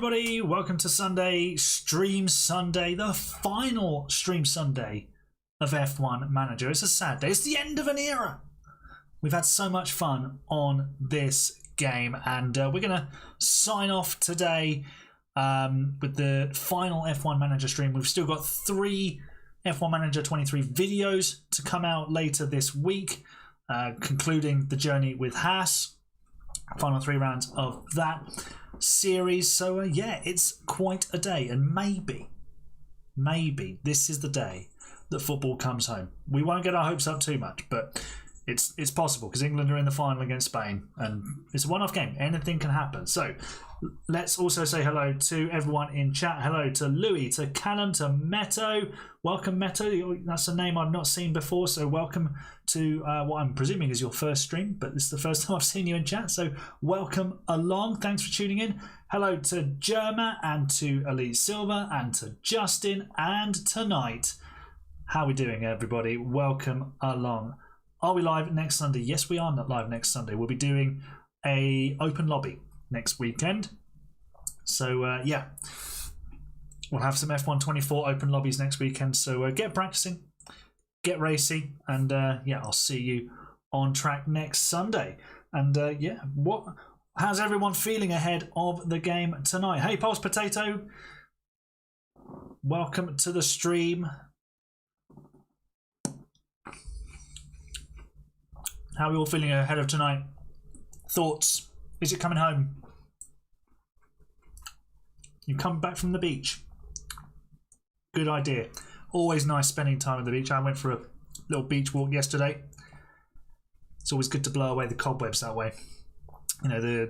Everybody, welcome to Sunday Stream Sunday, the final Stream Sunday of F1 Manager. It's a sad day. It's the end of an era. We've had so much fun on this game, and we're going to sign off today with the final F1 Manager stream. We've still got 3 F1 Manager 23 videos to come out later this week, concluding the journey with Haas. Final 3 rounds of that series. So yeah, it's quite a day, and maybe this is the day that football comes home. We won't get our hopes up too much, but it's possible, because England are in the final against Spain, and it's a one-off game. Anything can happen. So let's also say hello to everyone in chat. Hello to Louis, to Callum, to Meto. Welcome, Meto. That's a name I've not seen before, so welcome to what I'm presuming is your first stream, but this is the first time I've seen you in chat, so welcome along. Thanks for tuning in. Hello to Germa, and to Elite Silver, and to Justin, and tonight. How are we doing, everybody? Welcome along. Are we live next Sunday? Yes, we are live next Sunday. We'll be doing a open lobby next weekend. So yeah, we'll have some F1 24 open lobbies next weekend. So get practicing, get racy, and yeah, I'll see you on track next Sunday. And yeah, how's everyone feeling ahead of the game tonight? Hey, Pulse Potato, welcome to the stream. How are we all feeling ahead of tonight? Thoughts? Is it coming home? You come back from the beach. Good idea. Always nice spending time at the beach. I went for a little beach walk yesterday. It's always good to blow away the cobwebs that way. You know,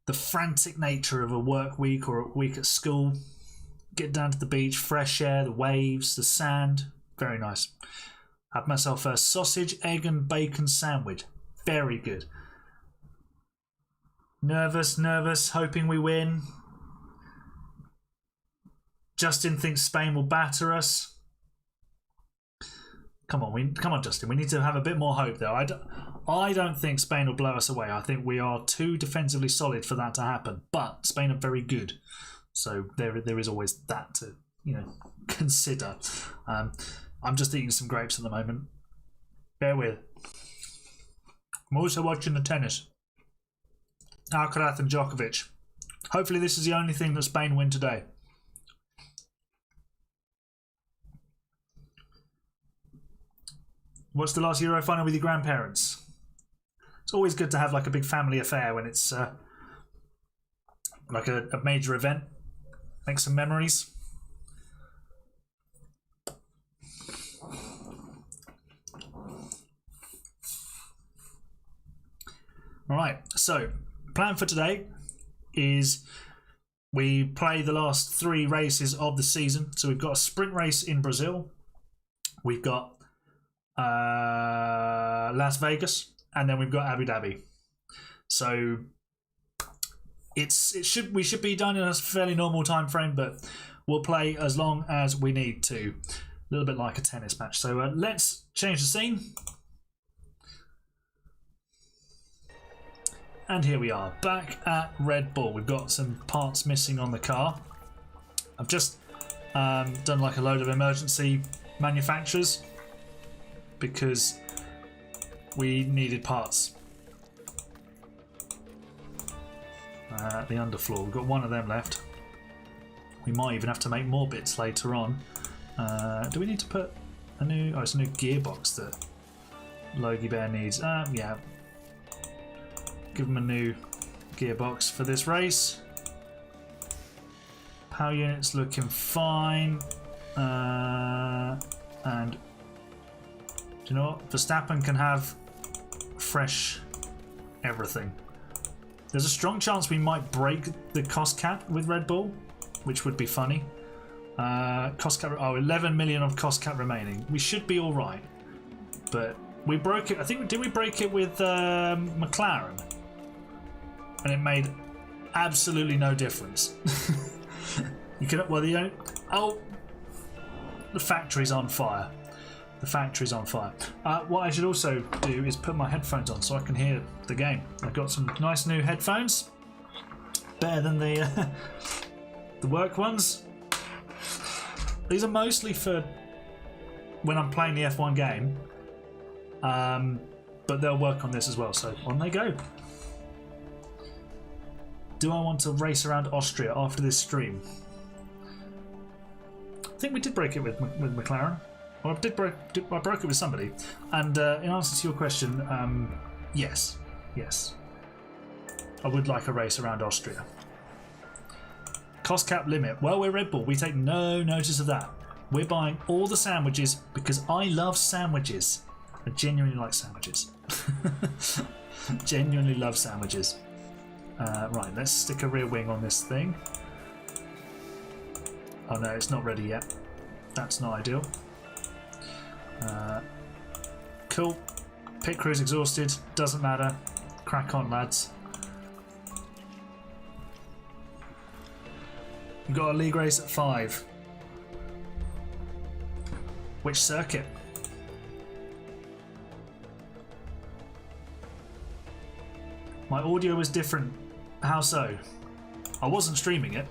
the frantic nature of a work week or a week at school. Get down to the beach, fresh air, the waves, the sand. Very nice. Had myself a sausage, egg and bacon sandwich. Very good. Nervous, hoping we win. Justin thinks Spain will batter us. Come on, Justin. We need to have a bit more hope, though. I don't think Spain will blow us away. I think we are too defensively solid for that to happen. But Spain are very good, so there is always that to consider. I'm just eating some grapes at the moment. Bear with. I'm also watching the tennis. Alcaraz and Djokovic. Hopefully, this is the only thing that Spain win today. What's the last Euro final with your grandparents? It's always good to have like a big family affair when it's like a major event. Make some memories. All right, so plan for today is we play the last 3 races of the season. So we've got a sprint race in Brazil. We've got Las Vegas, and then we've got Abu Dhabi. So we should be done in a fairly normal time frame, but we'll play as long as we need to. A little bit like a tennis match. So let's change the scene. And here we are, back at Red Bull. We've got some parts missing on the car. I've just done like a load of emergency manufacturers because we needed parts. The underfloor, we've got 1 of them left. We might even have to make more bits later on. Do we need to put a new... Oh, it's a new gearbox that Logie Bear needs. Yeah. Give him a new gearbox for this race. Power unit's looking fine. And do you know what? Verstappen can have fresh everything. There's a strong chance we might break the cost cap with Red Bull, which would be funny. Cost cap, 11 million of cost cap remaining. We should be all right, but we broke it. I think did we break it with McLaren? And it made absolutely no difference. You can the factory's on fire. The factory's on fire. What I should also do is put my headphones on so I can hear the game. I've got some nice new headphones, better than the the work ones. These are mostly for when I'm playing the F1 game, but they'll work on this as well. So on they go. Do I want to race around Austria after this stream? I think we did break it with McLaren. Or I broke it with somebody. And in answer to your question, yes. Yes. I would like a race around Austria. Cost cap limit. Well, we're Red Bull. We take no notice of that. We're buying all the sandwiches because I love sandwiches. I genuinely like sandwiches. Genuinely love sandwiches. Right, let's stick a rear wing on this thing. Oh no, it's not ready yet. That's not ideal. Cool. Pit crew's exhausted. Doesn't matter. Crack on, lads. We've got a league race at 5. Which circuit? My audio was different. How so? I wasn't streaming it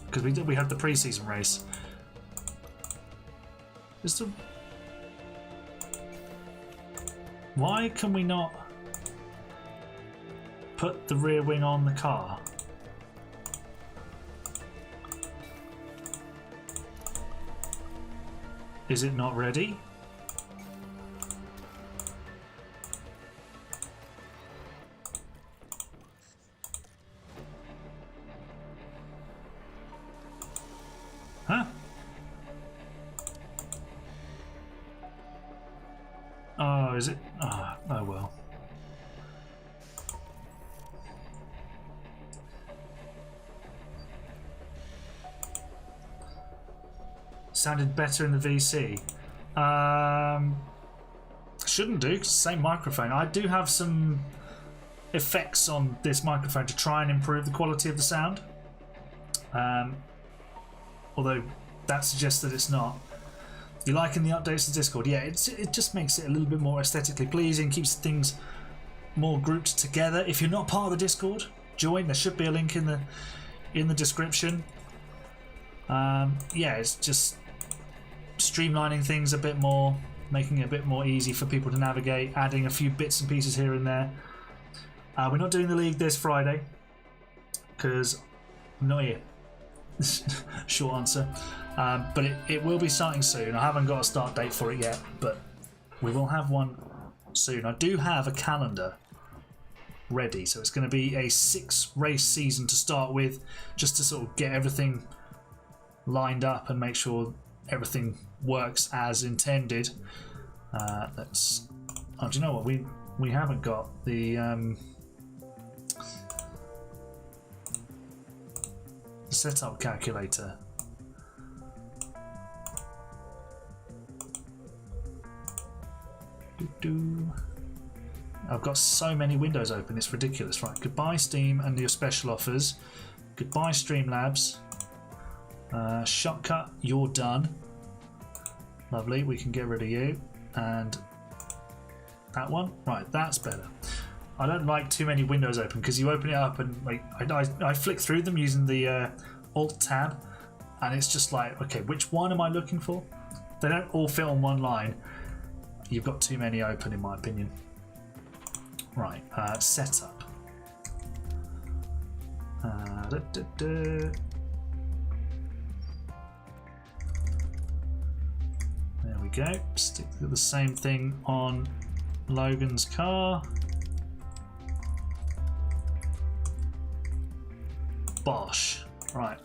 because we had the pre-season race. Why can we not put the rear wing on the car? Is it not ready? Huh? Oh, is it? Oh, oh well. Sounded better in the VC. Shouldn't do, 'cause same microphone. I do have some effects on this microphone to try and improve the quality of the sound. Although that suggests that it's not You liking the updates to Discord? Yeah, it just makes it a little bit more aesthetically pleasing, keeps things more grouped together. If you're not part of the Discord, join. There should be a link in the description. Yeah, it's just streamlining things a bit more, making it a bit more easy for people to navigate, adding a few bits and pieces here and there. We're not doing the league this Friday because I'm not here. Short answer. But it will be starting soon. I haven't got a start date for it yet, but we will have one soon. I do have a calendar ready, so it's going to be a 6-race season to start with, just to sort of get everything lined up and make sure everything works as intended. Let's. Oh, do you know what? We haven't got the setup calculator. I've got so many windows open, it's ridiculous. Right, goodbye Steam and your special offers. Goodbye Streamlabs. Shortcut, you're done. Lovely, we can get rid of you. And that one. Right, that's better. I don't like too many windows open because you open it up and like I flick through them using the Alt tab, and it's just like, okay, which one am I looking for? They don't all fit on one line. You've got too many open, in my opinion. Right, setup. There we go. Stick the same thing on Logan's car. Bosh. Right.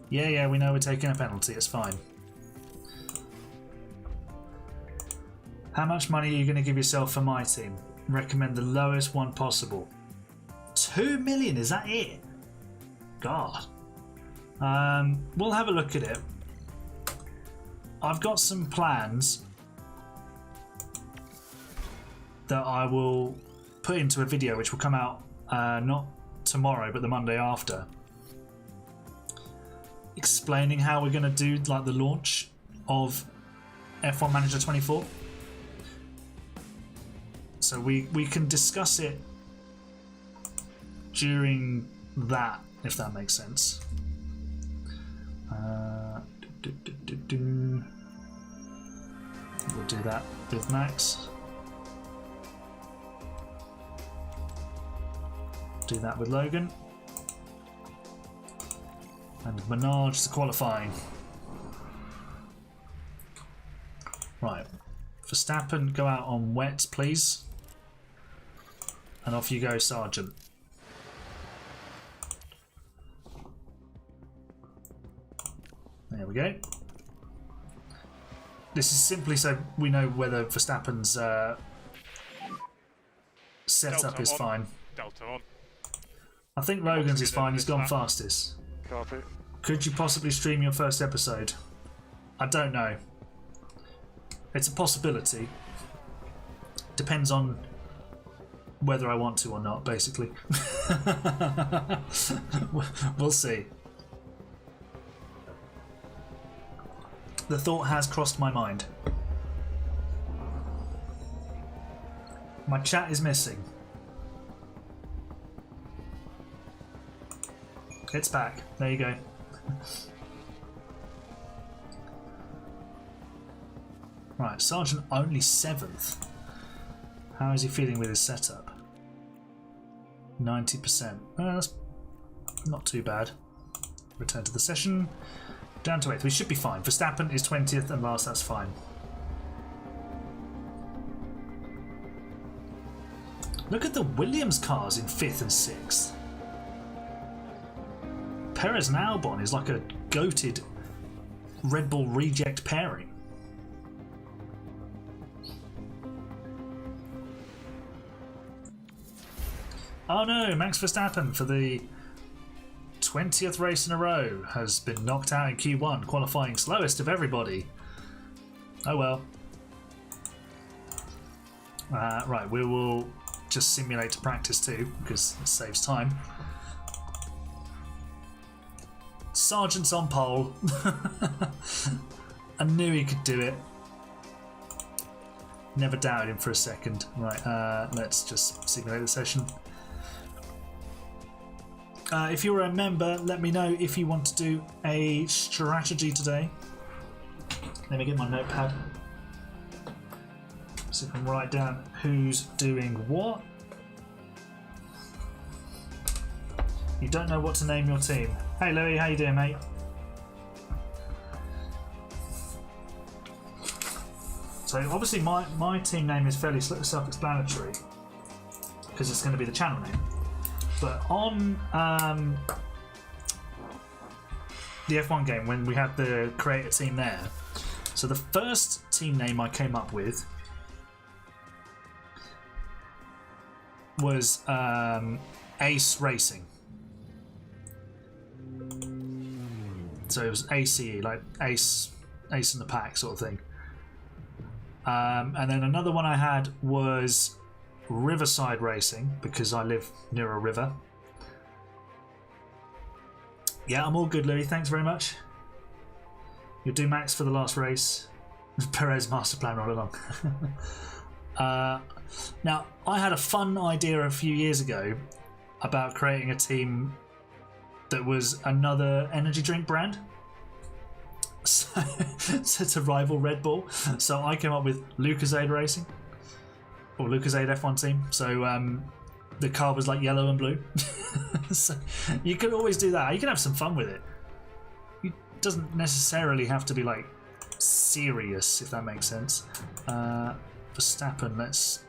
Yeah, we know we're taking a penalty. It's fine. How much money are you going to give yourself for my team? Recommend the lowest one possible. 2 million, is that it? God. We'll have a look at it. I've got some plans that I will put into a video which will come out not tomorrow but the Monday after, explaining how we're going to do like the launch of F1 Manager 24. So we can discuss it during that, if that makes sense. We'll do that with Max. Do that with Logan. And Menage the qualifying. Right. Verstappen, go out on wets, please. And off you go, Sergeant. There we go. This is simply so we know whether Verstappen's setup is fine. Delta on. I think Logan's is fine. He's gone fastest. Copy. Could you possibly stream your first episode? I don't know. It's a possibility. Depends on whether I want to or not, basically. We'll see. The thought has crossed my mind. My chat is missing. It's back. There you go. Right, Sergeant only 7th. How is he feeling with his setup? 90%. That's not too bad. Return to the session. Down to 8th. We should be fine. Verstappen is 20th and last, that's fine. Look at the Williams cars in 5th and 6th. Perez and Albon is like a goated Red Bull reject pairing. Oh no, Max Verstappen for the 20th race in a row has been knocked out in Q1, qualifying slowest of everybody. Oh well. Right, we will just simulate to practice too, because it saves time. Sergeant's on pole. I knew he could do it. Never doubted him for a second. Right, let's just simulate the session. If you're a member, let me know if you want to do a strategy today. Let me get my notepad. So I can write down who's doing what. You don't know what to name your team. Hey Louis, how you doing, mate? So obviously my team name is fairly self-explanatory because it's going to be the channel name. But on the F1 game, when we had the creator team there, so the first team name I came up with was Ace Racing. So it was ACE, like Ace in the pack sort of thing. And then another one I had was Riverside Racing, because I live near a river. Yeah, I'm all good, Louis. Thanks very much. You'll do Max for the last race. Perez master plan all along. Now, I had a fun idea a few years ago about creating a team that was another energy drink brand. So to rival Red Bull. So I came up with Lucozade Racing, or Lucozade F1 team. So the car was like yellow and blue. So you could always do that. You can have some fun with it. It doesn't necessarily have to be like serious, if that makes sense. Verstappen, let's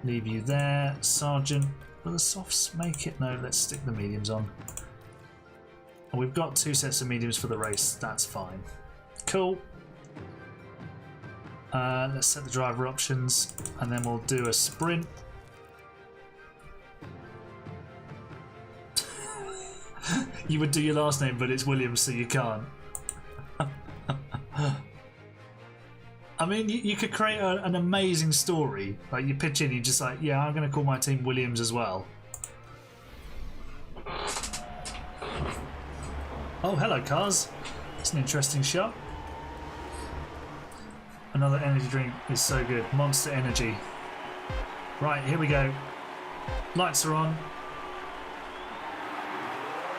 leave you there. Sargent, will the softs make it? No, let's stick the mediums on. And we've got 2 sets of mediums for the race. That's fine. Cool. Let's set the driver options, and then we'll do a sprint. You would do your last name, but it's Williams, so you can't. I mean, you could create an amazing story. Like, you pitch in, you're just like, yeah, I'm going to call my team Williams as well. Oh, hello, cars. It's an interesting shot. Another energy drink is so good. Monster Energy. Right, here we go. Lights are on.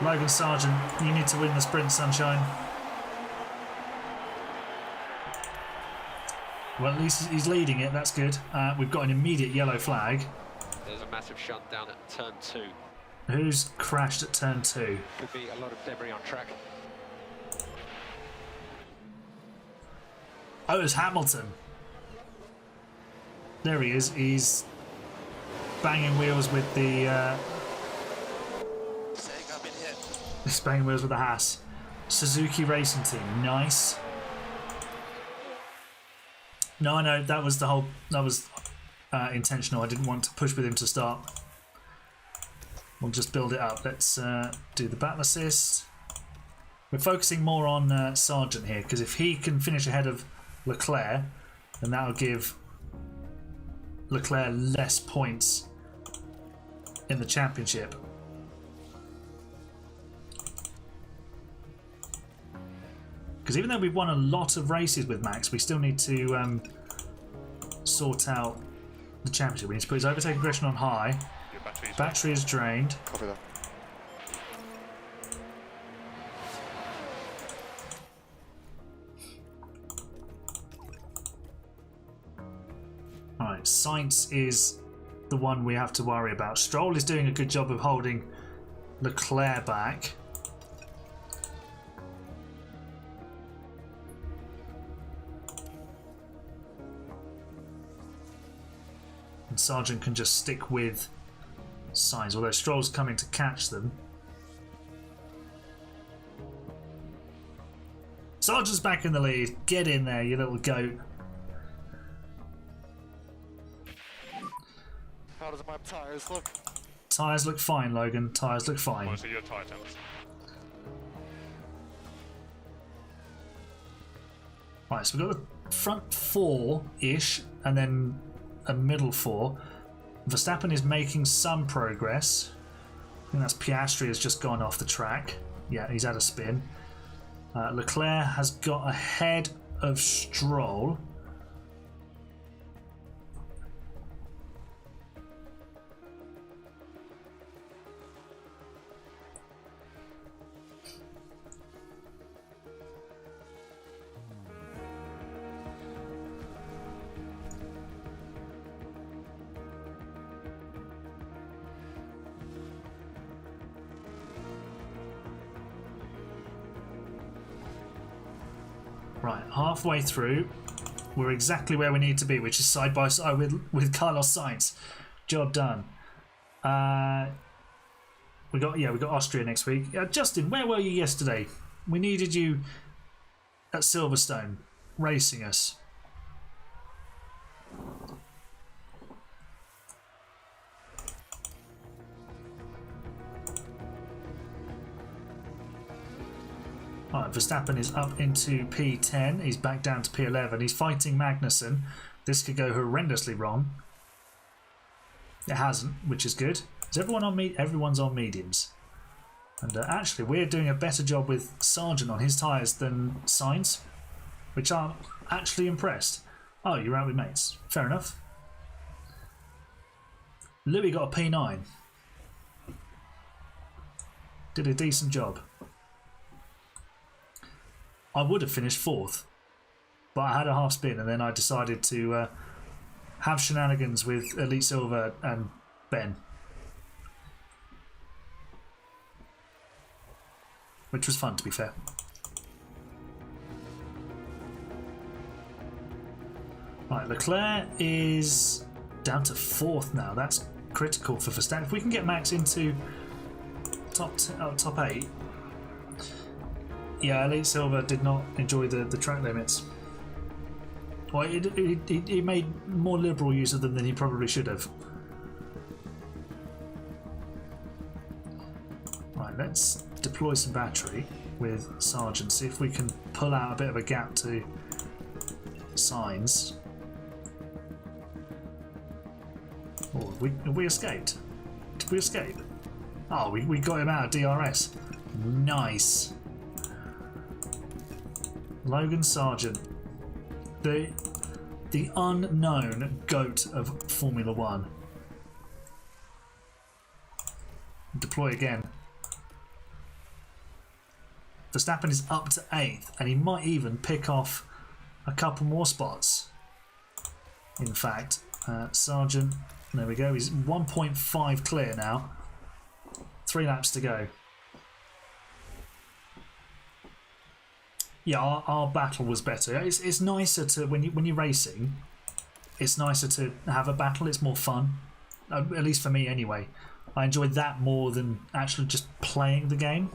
Logan Sargent, you need to win the sprint, sunshine. Well, at least he's leading it. That's good. We've got an immediate yellow flag. There's a massive shutdown at turn 2. Who's crashed at turn 2? Could be a lot of debris on track. Oh, it's Hamilton. There he is. He's banging wheels with the. He's banging wheels with the Haas. Suzuki Racing Team. Nice. No, I know that was the whole. That was intentional. I didn't want to push with him to start. We'll just build it up. Let's do the battle assist. We're focusing more on Sargent here, because if he can finish ahead of Leclerc, then that'll give Leclerc less points in the championship. Because even though we've won a lot of races with Max, we still need to sort out the championship. We need to put his overtake aggression on high. Battery is drained. Copy that. Alright, Sainz is the one we have to worry about. Stroll is doing a good job of holding Leclerc back. And Sargent can just stick with Sainz, although Stroll's coming to catch them. Sargent's back in the lead. Get in there, you little goat. How does my tyres look? Tyres look fine, Logan. Tyres look fine. I want to see your tyre temps. Right, so we've got the front 4-ish and then a middle 4. Verstappen is making some progress. I think that's Piastri has just gone off the track. Yeah, he's had a spin. Leclerc has got ahead of Stroll. Right, halfway through, we're exactly where we need to be, which is side by side with Carlos Sainz. Job done. We got Austria next week. Justin, where were you yesterday? We needed you at Silverstone, racing us. Right, Verstappen is up into P10. He's back down to P11. He's fighting Magnussen. This could go horrendously wrong. It hasn't, which is good. Is everyone on everyone's on mediums. And actually, we're doing a better job with Sargent on his tyres than Sainz, which I'm actually impressed. Oh, you're out with mates. Fair enough. Louis got a P9. Did a decent job. I would have finished 4th, but I had a half spin and then I decided to have shenanigans with Elite Silver and Ben, which was fun, to be fair. Right, Leclerc is down to 4th now. That's critical for Verstappen. If we can get Max into top 8. Yeah, Elite Silver did not enjoy the track limits. Well, he made more liberal use of them than he probably should have. Right, let's deploy some battery with Sargent, see if we can pull out a bit of a gap to Sainz. Oh, have we escaped? Did we escape? Oh, we got him out of DRS. Nice. Logan Sargent, the unknown GOAT of Formula One. Deploy again. Verstappen is up to 8th, and he might even pick off a couple more spots. In fact, Sargent, there we go, he's 1.5 clear now. 3 laps to go. Yeah, our battle was better. It's nicer to when you're racing. It's nicer to have a battle. It's more fun, at least for me anyway. I enjoyed that more than actually just playing the game.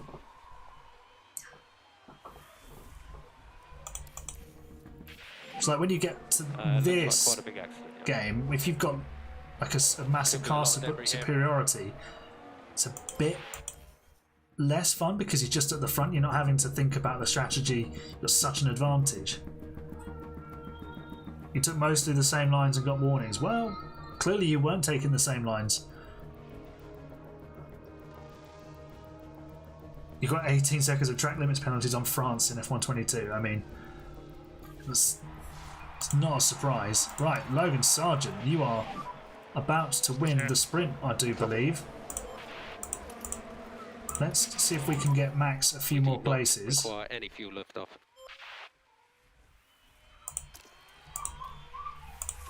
It's like when you get to this like quite a big accident, yeah. game, if you've got like a massive car superiority, it's a bit less fun because you're just at the front. You're not having to think about the strategy. You've got such an advantage. You took mostly the same lines and got warnings. Well, clearly you weren't taking the same lines. You got 18 seconds of track limits penalties on France in F122. I mean, it's not a surprise. Right, Logan Sargent, you are about to win the sprint, I do believe. Let's see if we can get Max a few more places. Require any fuel lift off.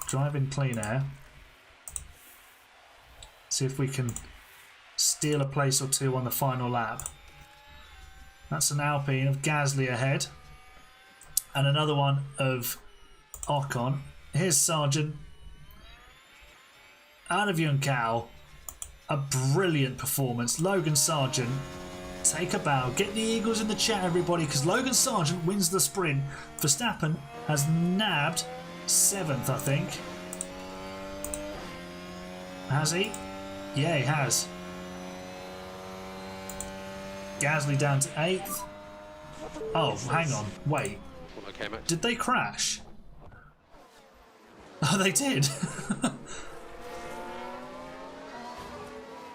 Drive in clean air. See if we can steal a place or two on the final lap. That's an Alpine of Gasly ahead. And another one of Ocon. Here's Sargent. Out of Juncal. A brilliant performance. Logan Sargent, take a bow. Get the Eagles in the chat, everybody, because Logan Sargent wins the sprint. Verstappen has nabbed 7th, I think. Has he? Yeah, he has. Gasly down to 8th. Oh, hang on. Wait. Okay, Max. Did they crash? Oh, they did.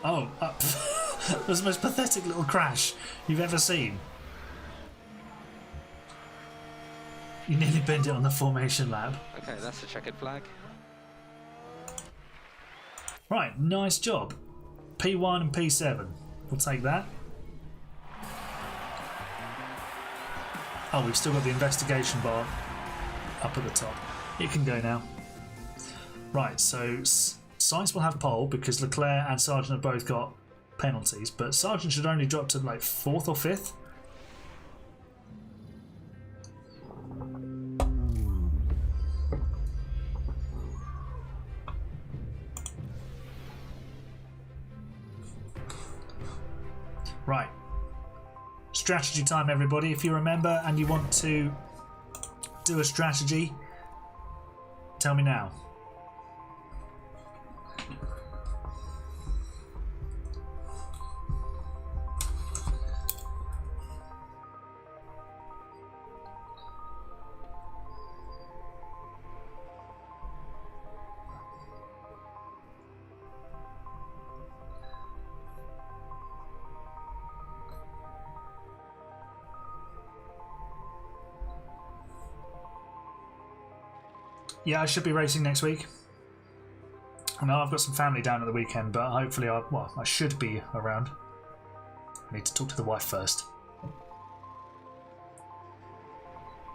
Oh, that was the most pathetic little crash you've ever seen. You nearly bent it on the formation lap. Okay, that's a checkered flag. Right, nice job. P1 and P7. We'll take that. Oh, we've still got the investigation bar up at the top. It can go now. Right, so Sainz will have pole because Leclerc and Sargent have both got penalties, but Sargent should only drop to like 4th or 5th. Right. Strategy time, everybody. If you remember and you want to do a strategy, tell me now. Yeah, I should be racing next week. I know I've got some family down at the weekend, but hopefully I should be around. I need to talk to the wife first.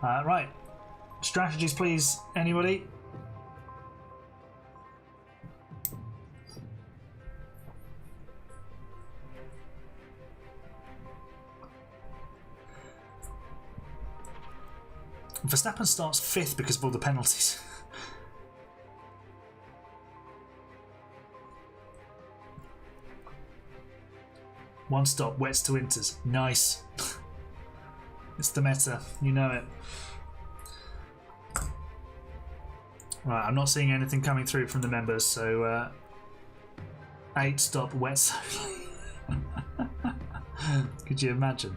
Right. Strategies, please, anybody? Verstappen starts 5th because of all the penalties. One stop, wets to inters. Nice. It's the meta, you know it. Right, I'm not seeing anything coming through from the members, so 8 stop, wets only. Could you imagine?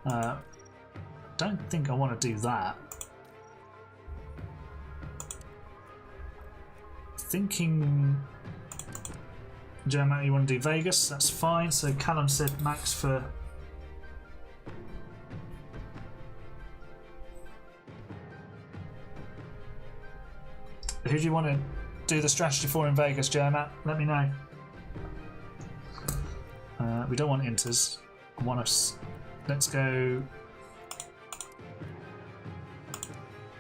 Don't think I want to do that. Thinking, Jermaine, you want to do Vegas? That's fine. So Callum said Max for. Who do you want to do the strategy for in Vegas, Jermaine? Let me know. We don't want inters. I want us. Let's go.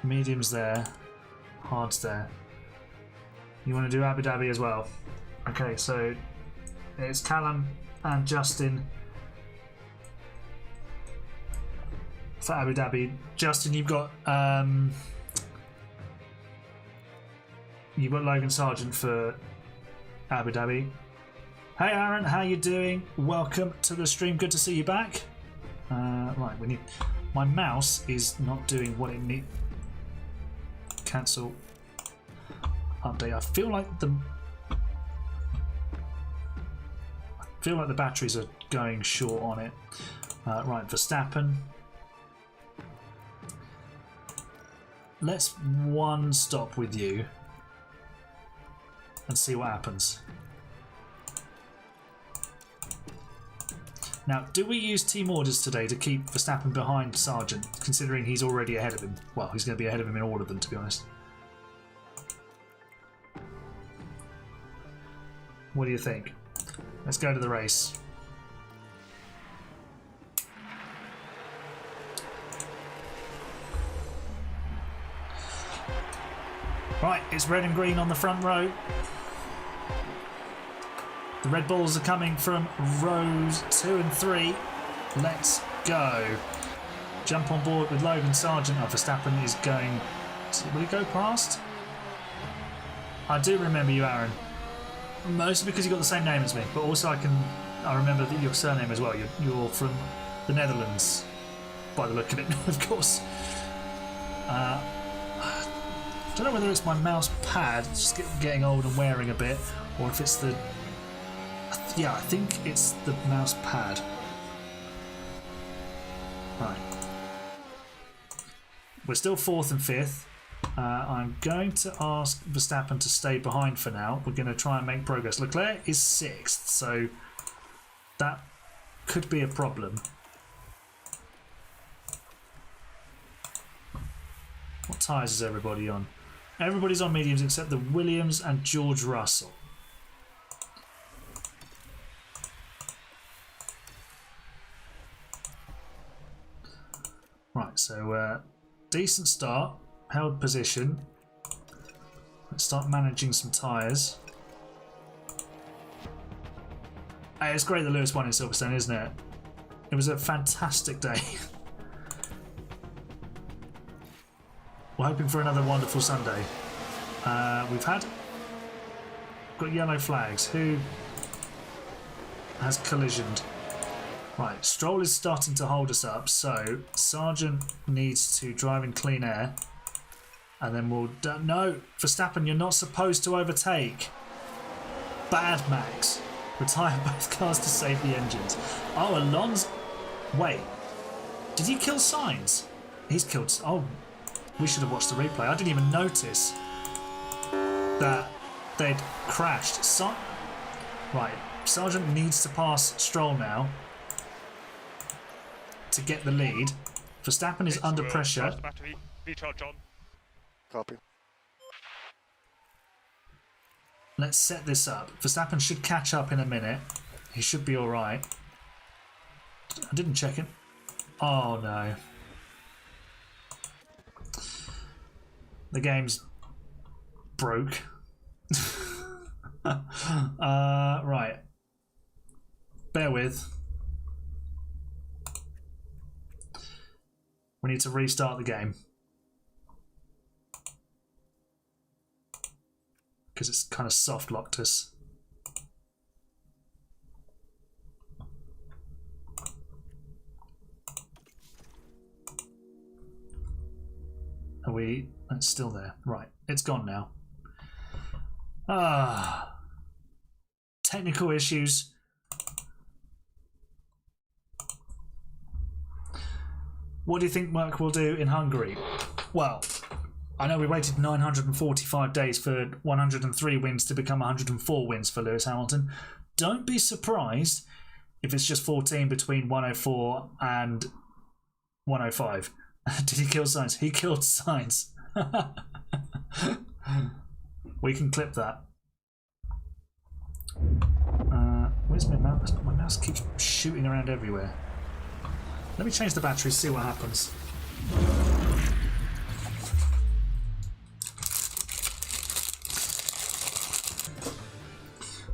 Mediums there, hards there. You want to do Abu Dhabi as well? Okay, so it's Callum and Justin for Abu Dhabi. Justin, you've got Logan Sargent for Abu Dhabi. Hey Aaron, how you doing? Welcome to the stream. Good to see you back. Right, we need. My mouse is not doing what it needs. Cancel update. I feel like the batteries are going short on it. Right, Verstappen. Let's one stop with you and see what happens. Now, do we use team orders today to keep Verstappen behind Sargent, considering he's already ahead of him? Well, he's going to be ahead of him in all of them, to be honest. What do you think? Let's go to the race. Right, it's red and green on the front row. The Red Bulls are coming from rows 2 and 3. Let's go. Jump on board with Logan Sargent. Oh, Verstappen is going to, will he go past? I do remember you, Aaron. Mostly because you got the same name as me, but also I remember that your surname as well. You're from the Netherlands, by the look of it, of course. I don't know whether it's my mouse pad, just getting old and wearing a bit, or if it's the. Yeah, I think it's the mouse pad. Right. We're still 4th and 5th. I'm going to ask Verstappen to stay behind for now. We're going to try and make progress. Leclerc is 6th, so that could be a problem. tyres is everybody on? Everybody's on mediums except the Williams and George Russell. Right, so decent start, held position. Let's start managing some tyres. Hey, it's great that Lewis won in Silverstone, isn't it? It was a fantastic day. We're hoping for another wonderful Sunday. We've got yellow flags. Who has collisioned? Right, Stroll is starting to hold us up, so Sargent needs to drive in clean air. And then we'll... No, Verstappen, you're not supposed to overtake. Bad, Max. Retire both cars to save the engines. Oh, Alonso... Wait. Did he kill Sainz? He's killed... Oh, we should have watched the replay. I didn't even notice that they'd crashed. Right, Sargent needs to pass Stroll now to get the lead. Verstappen is under pressure. Copy. Let's set this up. Verstappen should catch up in a minute. He should be alright. I didn't check it. Oh no. The game's broke. Right. Bear with. We need to restart the game. Because it's kind of soft locked us. Are we... It's still there. Right. It's gone now. Technical issues. What do you think Merck will do in Hungary? Well, I know we waited 945 days for 103 wins to become 104 wins for Lewis Hamilton. Don't be surprised if it's just 14 between 104 and 105. Did he kill Sainz? He killed Sainz. We can clip that. Where's my mouse? My mouse keeps shooting around everywhere. Let me change the battery, see what happens.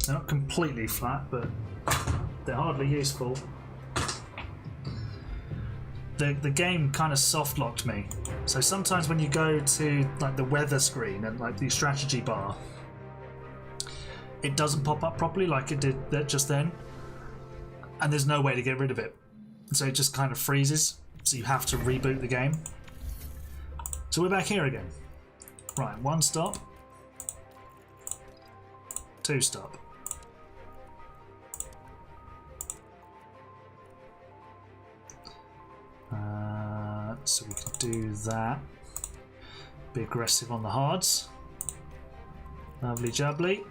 They're not completely flat, but they're hardly useful. The game kind of soft locked me. So sometimes when you go to like the weather screen and like the strategy bar, it doesn't pop up properly like it did just then, and there's no way to get rid of it. So it just kind of freezes. So you have to reboot the game. So we're back here again. Right, 1 stop, 2 stop. So we can do that. Be aggressive on the hards. Lovely jubbly.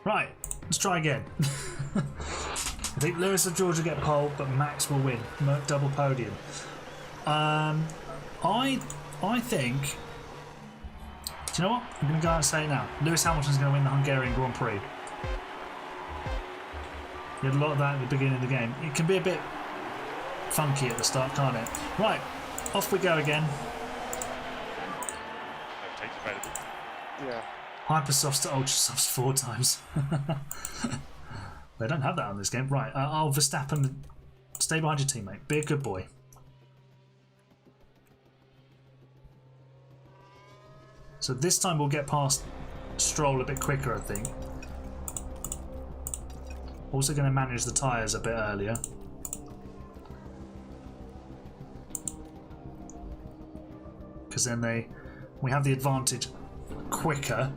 Right, let's try again. I think Lewis and George will get pole, but Max will win. Merc double podium. I think... Do you know what? I'm going to go out and say it now. Lewis Hamilton's going to win the Hungarian Grand Prix. You had a lot of that at the beginning of the game. It can be a bit funky at the start, can't it? Right, off we go again. Yeah. Hypersofts to Ultrasofts 4 times. They don't have that on this game. Right, Verstappen, stay behind your teammate. Be a good boy. So this time we'll get past Stroll a bit quicker, I think. Also going to manage the tyres a bit earlier. Because then we have the advantage quicker.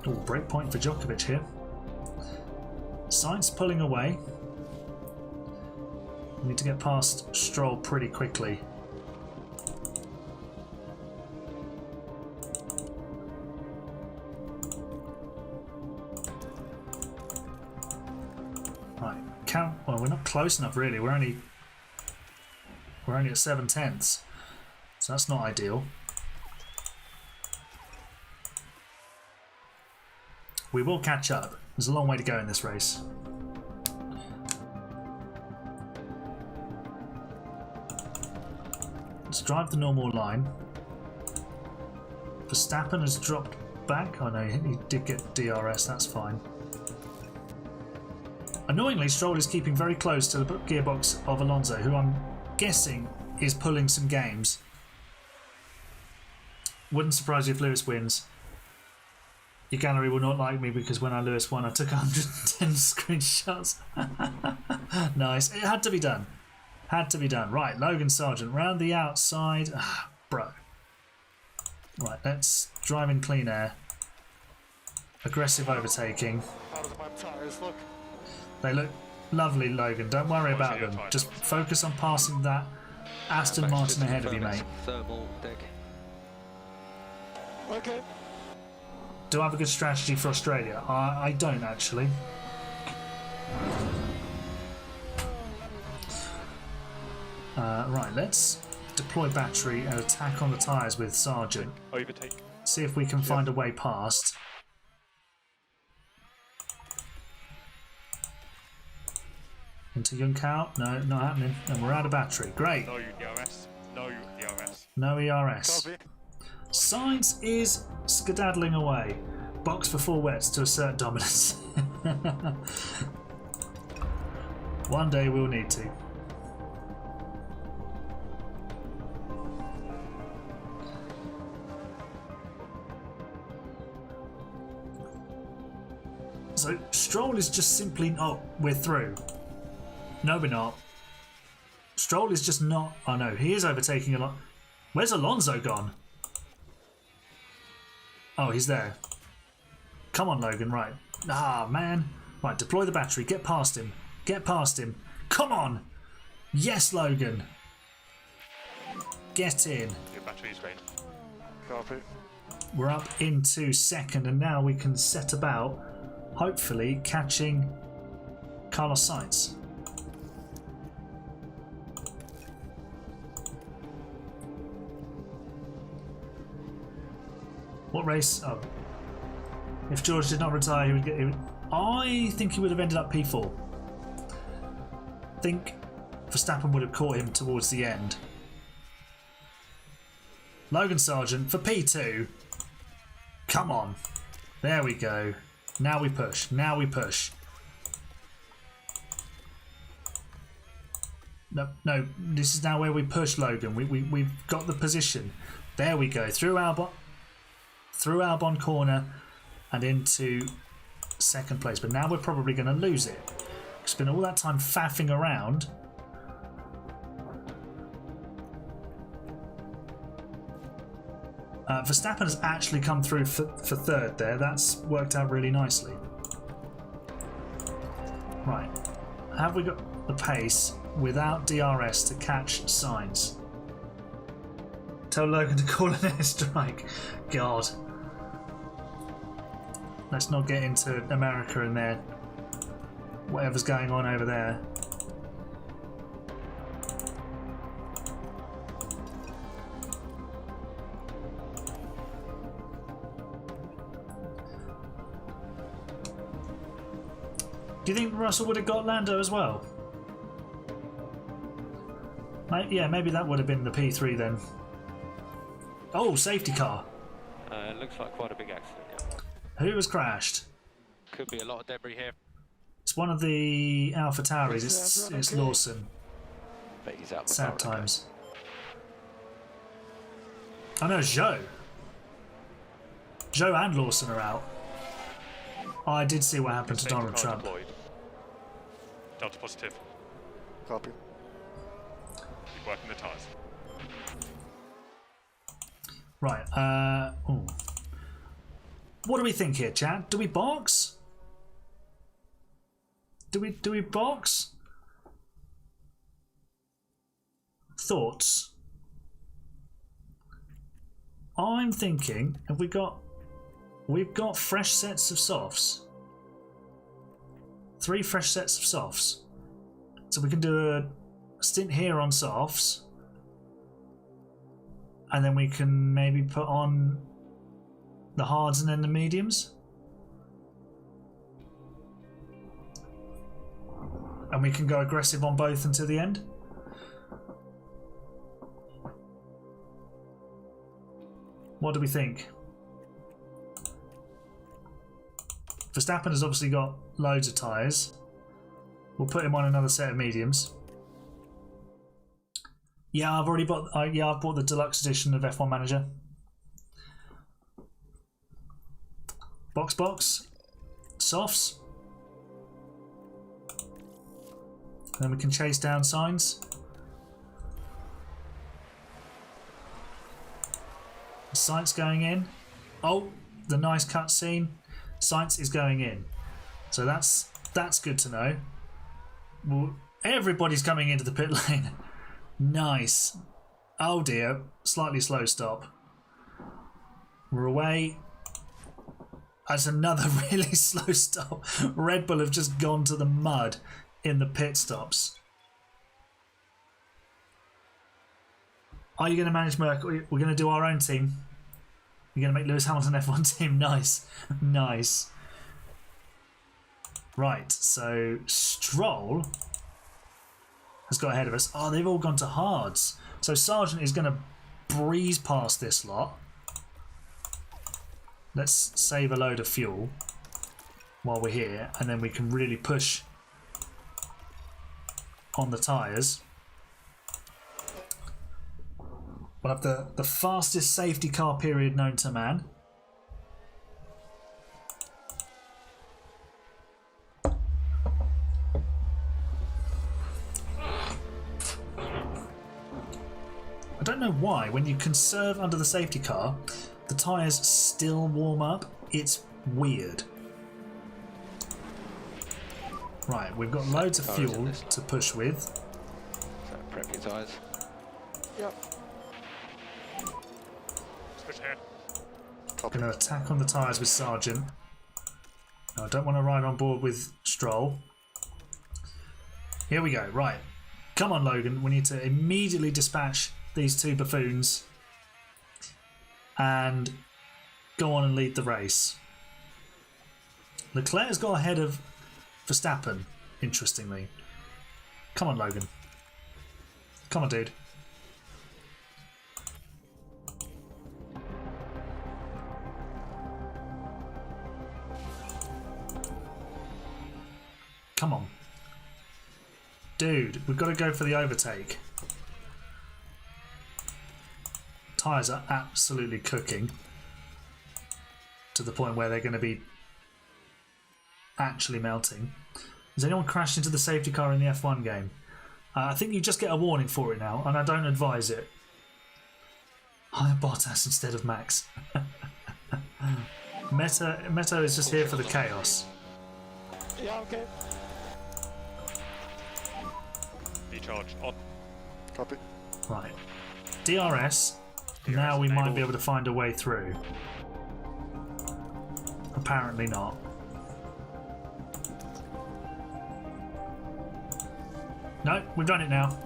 Oh, break point for Djokovic here. Sainz pulling away. We need to get past Stroll pretty quickly. Right, count. Well, we're not close enough, really. We're only at 7/10, so that's not ideal. We will catch up. There's a long way to go in this race. Let's drive the normal line. Verstappen has dropped back. Oh no, he did get DRS, that's fine. Annoyingly, Stroll is keeping very close to the gearbox of Alonso, who I'm guessing is pulling some games. Wouldn't surprise you if Lewis wins. Your gallery will not like me because when Lewis won, I took 110 screenshots. Nice. It had to be done. Had to be done. Right, Logan Sargent round the outside. Bro. Right, let's drive in clean air. Aggressive overtaking. How does my tyres look? They look lovely, Logan. Don't worry about them. Just focus on passing that Aston Martin ahead of you, mate. Thermal deck. Okay. Do I have a good strategy for Australia? I don't, actually. Right, let's deploy battery and attack on the tyres with Sargent. Overtake. See if we can find a way past. Into Yunkao. No, not happening. And we're out of battery. Great. No DRS. No DRS. No ERS. Copy. Science is skedaddling away. Box for 4 wets to assert dominance. One day we'll need to. So Stroll is just simply... Oh, we're through. No, we're not. Stroll is just not... Oh no, he is overtaking a lot. Where's Alonso gone? Oh, he's there. Come on, Logan, right. Ah, man. Right, deploy the battery. Get past him. Get past him. Come on. Yes, Logan. Get in. Your battery's ready. Copy. We're up into second, and now we can set about, hopefully, catching Carlos Sainz. What race? Oh. If George did not retire, he would get... I think he would have ended up P4. I think Verstappen would have caught him towards the end. Logan Sargent for P2. Come on. There we go. Now we push. Now we push. No, no. This is now where we push, Logan. We've got the position. There we go. Through Albon corner and into second place. But now we're probably going to lose it. Spent all that time faffing around. Verstappen has actually come through for third there. That's worked out really nicely. Right. Have we got the pace without DRS to catch Sainz? Tell Logan to call an airstrike. God. Let's not get into America and their whatever's going on over there. Do you think Russell would have got Lando as well? Yeah, maybe that would have been the P3 then. Oh, safety car. Looks like quite a big accident, yeah. Who has crashed? Could be a lot of debris here. It's one of the Alpha Tauris. It's Lawson. But he's out. Sad times. Oh no, Zhou. Zhou and Lawson are out. Oh, I did see what happened to Donald Trump. Deployed. Delta positive. Copy. Keep working the tyres. Right, ooh. What do we think here, chat? Do we box? Do we box? Thoughts? I'm thinking, we've got fresh sets of softs. 3 fresh sets of softs. So we can do a stint here on softs. And then we can maybe put on the hards and then the mediums. And we can go aggressive on both until the end. What do we think? Verstappen has obviously got loads of tyres. We'll put him on another set of mediums. Yeah, I've already bought. I've bought the deluxe edition of F1 Manager. Box, softs. Then we can chase down signs. The Sainz going in. Oh, the nice cutscene. Sainz is going in. So that's good to know. Well, everybody's coming into the pit lane. Nice. Oh dear. Slightly slow stop. We're away. That's another really slow stop. Red Bull have just gone to the mud in the pit stops. Are you going to manage Merc? We're going to do our own team. You're going to make Lewis Hamilton F1 team. Nice. Nice. Right, so Stroll has got ahead of us. Oh, they've all gone to hards. So Sargent is going to breeze past this lot. Let's save a load of fuel while we're here, and then we can really push on the tyres. We'll have the fastest safety car period known to man. I don't know why, when you conserve under the safety car, the tyres still warm up. It's weird. Right, we've got loads of fuel to push with. So prep your tyres. Yep. Switch ahead. Going to attack on the tyres with Sargent. No, I don't want to ride on board with Stroll. Here we go. Right. Come on, Logan. We need to immediately dispatch these two buffoons and go on and lead the race. Leclerc's got ahead of Verstappen, interestingly. Come on, Logan. Come on, dude. Come on. Dude, we've got to go for the overtake. Tyres are absolutely cooking to the point where they're going to be actually melting. Has anyone crashed into the safety car in the F1 game? I think you just get a warning for it now, and I don't advise it. Hire Bottas instead of Max. Meta is just here for the chaos. Yeah, okay. Decharge on. Copy. Right. DRS. Now we might be able to find a way through. Apparently not. No, we've done it now.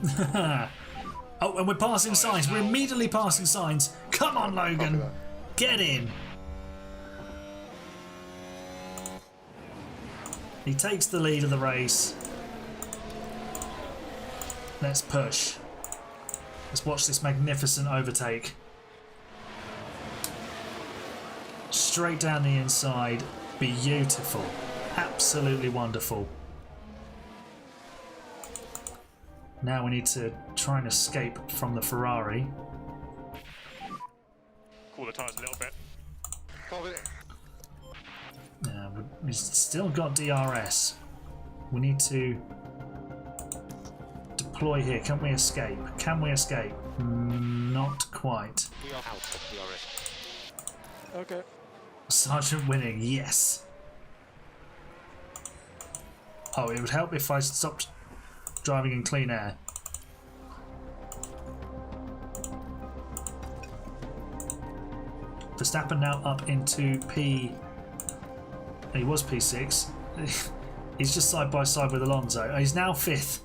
Oh, and we're passing signs. We're immediately passing signs. Come on, Logan. Get in. He takes the lead of the race. Let's push. Let's watch this magnificent overtake. Straight down the inside. Beautiful. Absolutely wonderful. Now we need to try and escape from the Ferrari. Cool the tyres a little bit. Yeah, we've still got DRS. We need to deploy here. Can we escape? Can we escape? Not quite. We are out of DRS. Okay. Sergeant winning, yes. Oh, it would help if I stopped driving in clean air. Verstappen now up into P. He was P6. He's just side by side with Alonso. He's now 5th.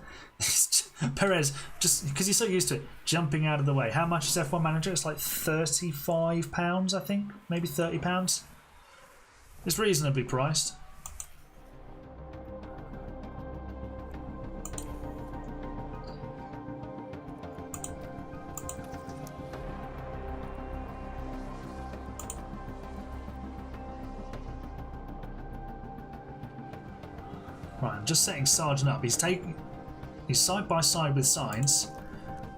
Perez, just because he's so used to it, jumping out of the way. How much is F1 Manager? It's like £35, I think. Maybe £30. It's reasonably priced. Right, I'm just setting Sargent up. He's side by side with Sainz.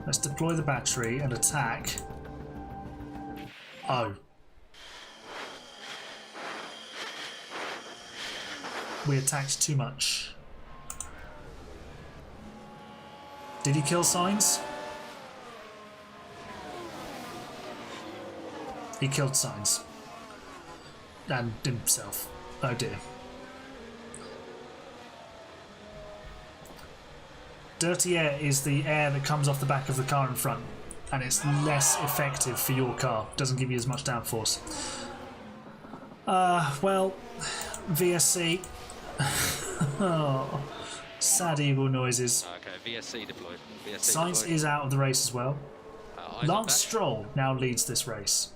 Let's deploy the battery and attack. Oh. We attacked too much. Did he kill Sainz? He killed Sainz. And himself. Oh dear. Dirty air is the air that comes off the back of the car in front, and it's less effective for your car. Doesn't give you as much downforce. Well, VSC. Oh, sad evil noises. Okay, VSC deployed. Sainz is out of the race as well. Lance Stroll now leads this race.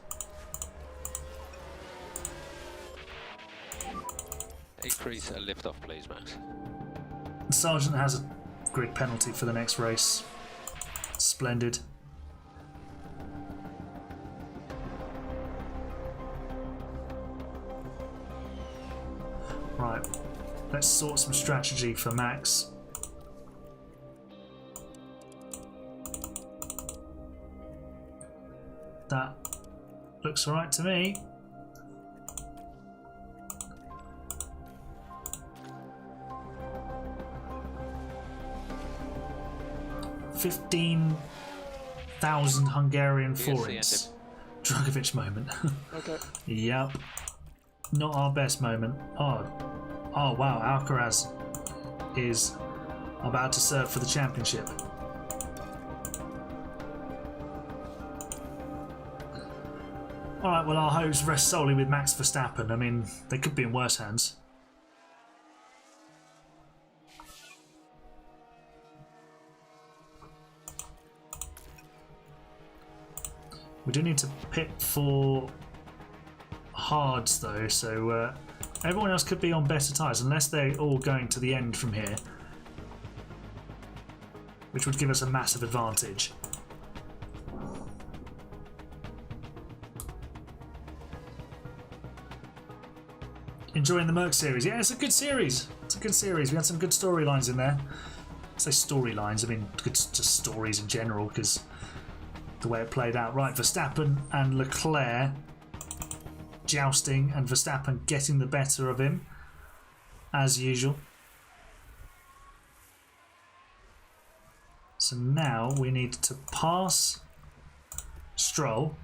Increase a lift off, please, Max. Sargent has a grid penalty for the next race. Splendid. Right, let's sort some strategy for Max. That looks alright to me. $15,000 Hungarian forints. Dragovic moment. Okay. Yep. Not our best moment. Oh wow, Alcaraz is about to serve for the championship. Alright, well our hopes rest solely with Max Verstappen. I mean, they could be in worse hands. We do need to pit for hards though, so everyone else could be on better tyres unless they're all going to the end from here, which would give us a massive advantage. Enjoying the Merc series? Yeah, it's a good series. It's a good series. We had some good storylines in there. I say storylines, I mean just stories in general, because the way it played out. Right, Verstappen and Leclerc jousting, and Verstappen getting the better of him as usual. So now we need to pass Stroll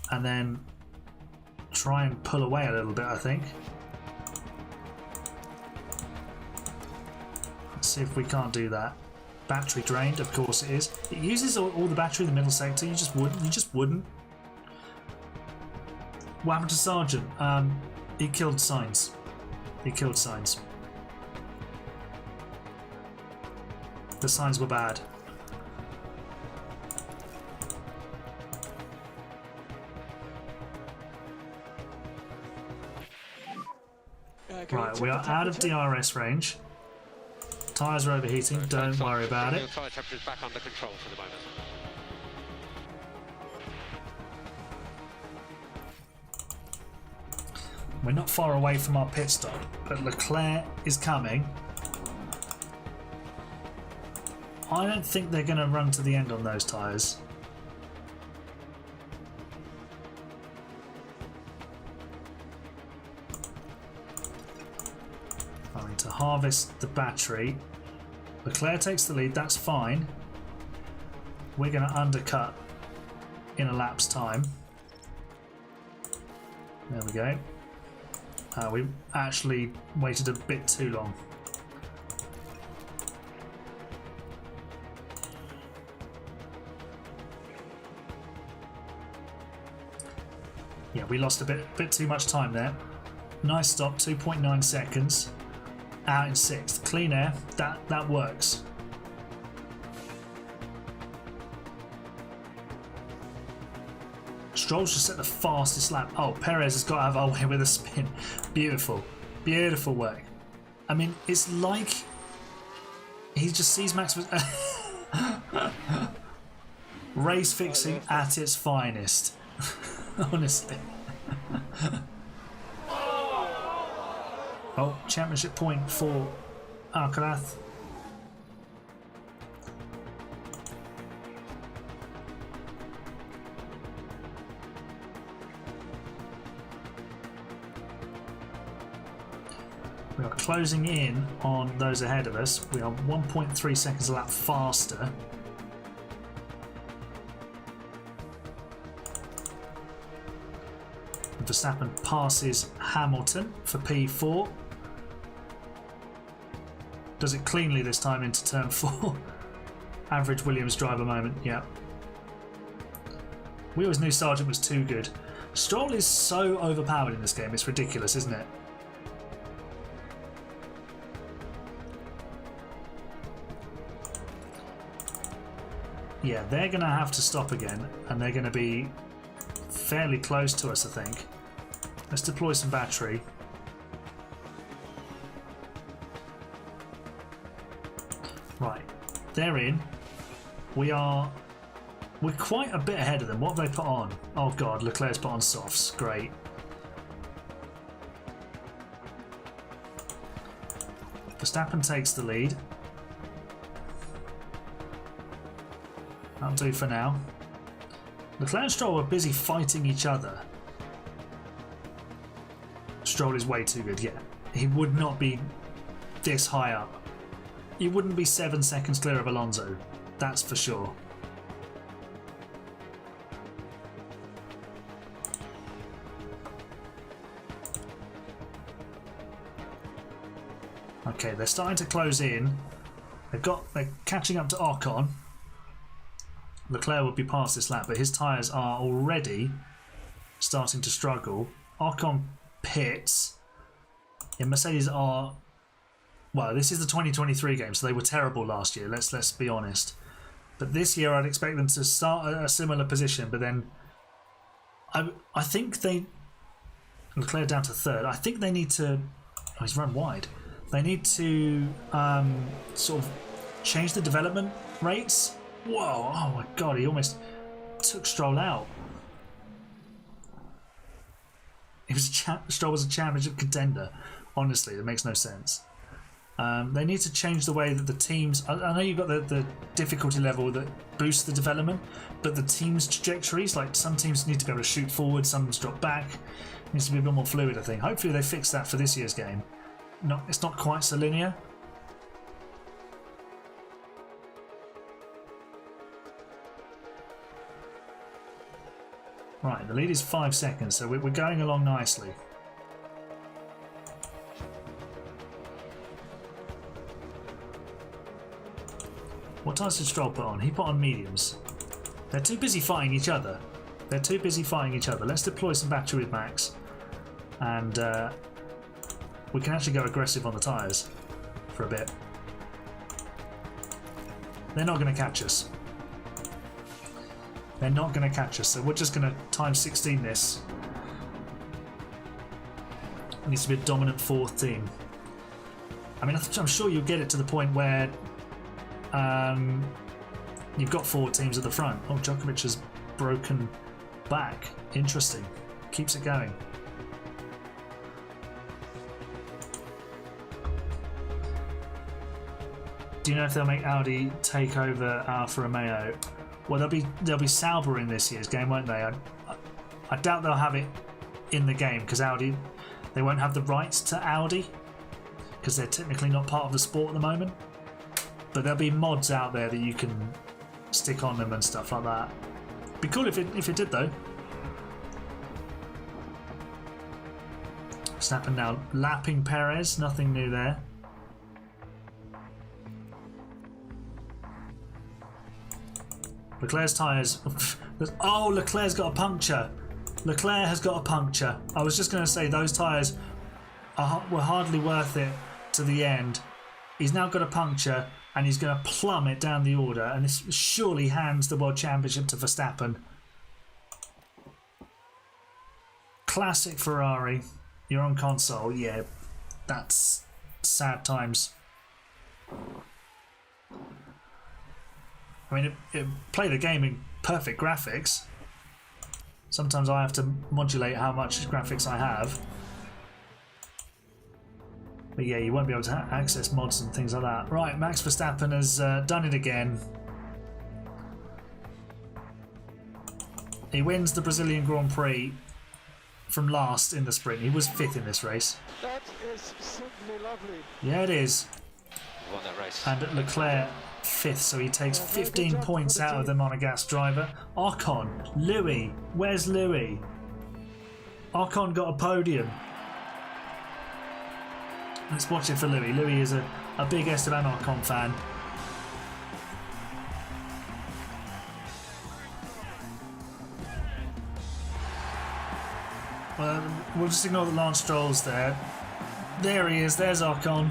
and then try and pull away a little bit, I think. Let's see if we can't do that. Battery drained, of course it is. It uses all the battery in the middle sector. You just wouldn't. What happened to Sargent? He killed Sainz. The signs were bad. Right, we are out of DRS range. Tyres are overheating, don't worry about it. Your tyre temperature is back under control for the moment. We're not far away from our pit stop, but Leclerc is coming. I don't think they're going to run to the end on those tyres. To harvest the battery. Leclerc takes the lead, that's fine. We're going to undercut in a lap's time. There we go. We actually waited a bit too long. Yeah, we lost a bit too much time there. Nice stop, 2.9 seconds. Out in 6th. Clean air, that works. Stroll should set the fastest lap. Oh, Perez has got to have a way with a spin. Beautiful. Beautiful work. I mean, it's like he just sees Max was race fixing at its finest. Honestly. Oh, championship point for Alcaraz. We are closing in on those ahead of us. We are 1.3 seconds a lap faster. Verstappen passes Hamilton for P4. Does it cleanly this time into turn 4. Average Williams driver moment, yeah. We always knew Sargent was too good. Stroll is so overpowered in this game, it's ridiculous, isn't it? Yeah, they're going to have to stop again, and they're going to be fairly close to us, I think. Let's deploy some battery. Right, they're in. We're quite a bit ahead of them. What have they put on? Oh god, Leclerc's put on softs. Great. Verstappen takes the lead. That'll do for now. Leclerc and Stroll are busy fighting each other. Stroll is way too good, yeah. He would not be this high up. He wouldn't be 7 seconds clear of Alonso. That's for sure. Okay, they're starting to close in. They're catching up to Ocon. Leclerc would be past this lap, but his tyres are already starting to struggle. Ocon pits. Yeah, Mercedes are... Well, this is the 2023 game, so they were terrible last year, let's be honest. But this year I'd expect them to start at a similar position, but then... I think they... Leclerc down to 3rd. I think they need to... Oh, he's run wide. They need to sort of change the development rates. Whoa, oh my god, he almost took Stroll out. Stroll was a championship contender. Honestly, it makes no sense. They need to change the way that the teams... I know you've got the difficulty level that boosts the development, but the teams' trajectories, like some teams need to be able to shoot forward, some drop back. It needs to be a bit more fluid, I think. Hopefully they fix that for this year's game. It's not quite so linear. Right, the lead is 5 seconds, so we're going along nicely. What tyres did Stroll put on? He put on mediums. They're too busy fighting each other. Let's deploy some battery with Max. And we can actually go aggressive on the tyres for a bit. They're not going to catch us. They're not going to catch us, so we're just going to times 16 this. It needs to be a dominant 4th team. I mean, I'm sure you'll get it to the point where you've got 4 teams at the front. Oh, Djokovic has broken back. Interesting. Keeps it going. Do you know if they'll make Audi take over Alfa Romeo? Well, they'll be Sauber in this year's game, won't they? I doubt they'll have it in the game because Audi, they won't have the rights to Audi because they're technically not part of the sport at the moment. But there'll be mods out there that you can stick on them and stuff like that. Be cool if it did though. Verstappen now lapping Perez, nothing new there. Leclerc's tyres... Leclerc's got a puncture. Leclerc has got a puncture. I was just going to say those tyres were hardly worth it to the end. He's now got a puncture and he's going to plummet down the order, and this surely hands the World Championship to Verstappen. Classic Ferrari. You're on console. Yeah, that's sad times. I mean, it play the game in perfect graphics. Sometimes I have to modulate how much graphics I have. But yeah, you won't be able to access mods and things like that. Right, Max Verstappen has done it again. He wins the Brazilian Grand Prix from last in the sprint. He was 5th in this race. That is simply lovely. Yeah, it is. Won that race. And Leclerc 5th, so he takes 15 points out of the Monegasque driver. Ocon, Louis, where's Louis? Ocon got a podium. Let's watch it for Louis. Louis is a big Esteban Ocon fan. Well, we'll just ignore the Lance Stroll's there. There he is, there's Ocon.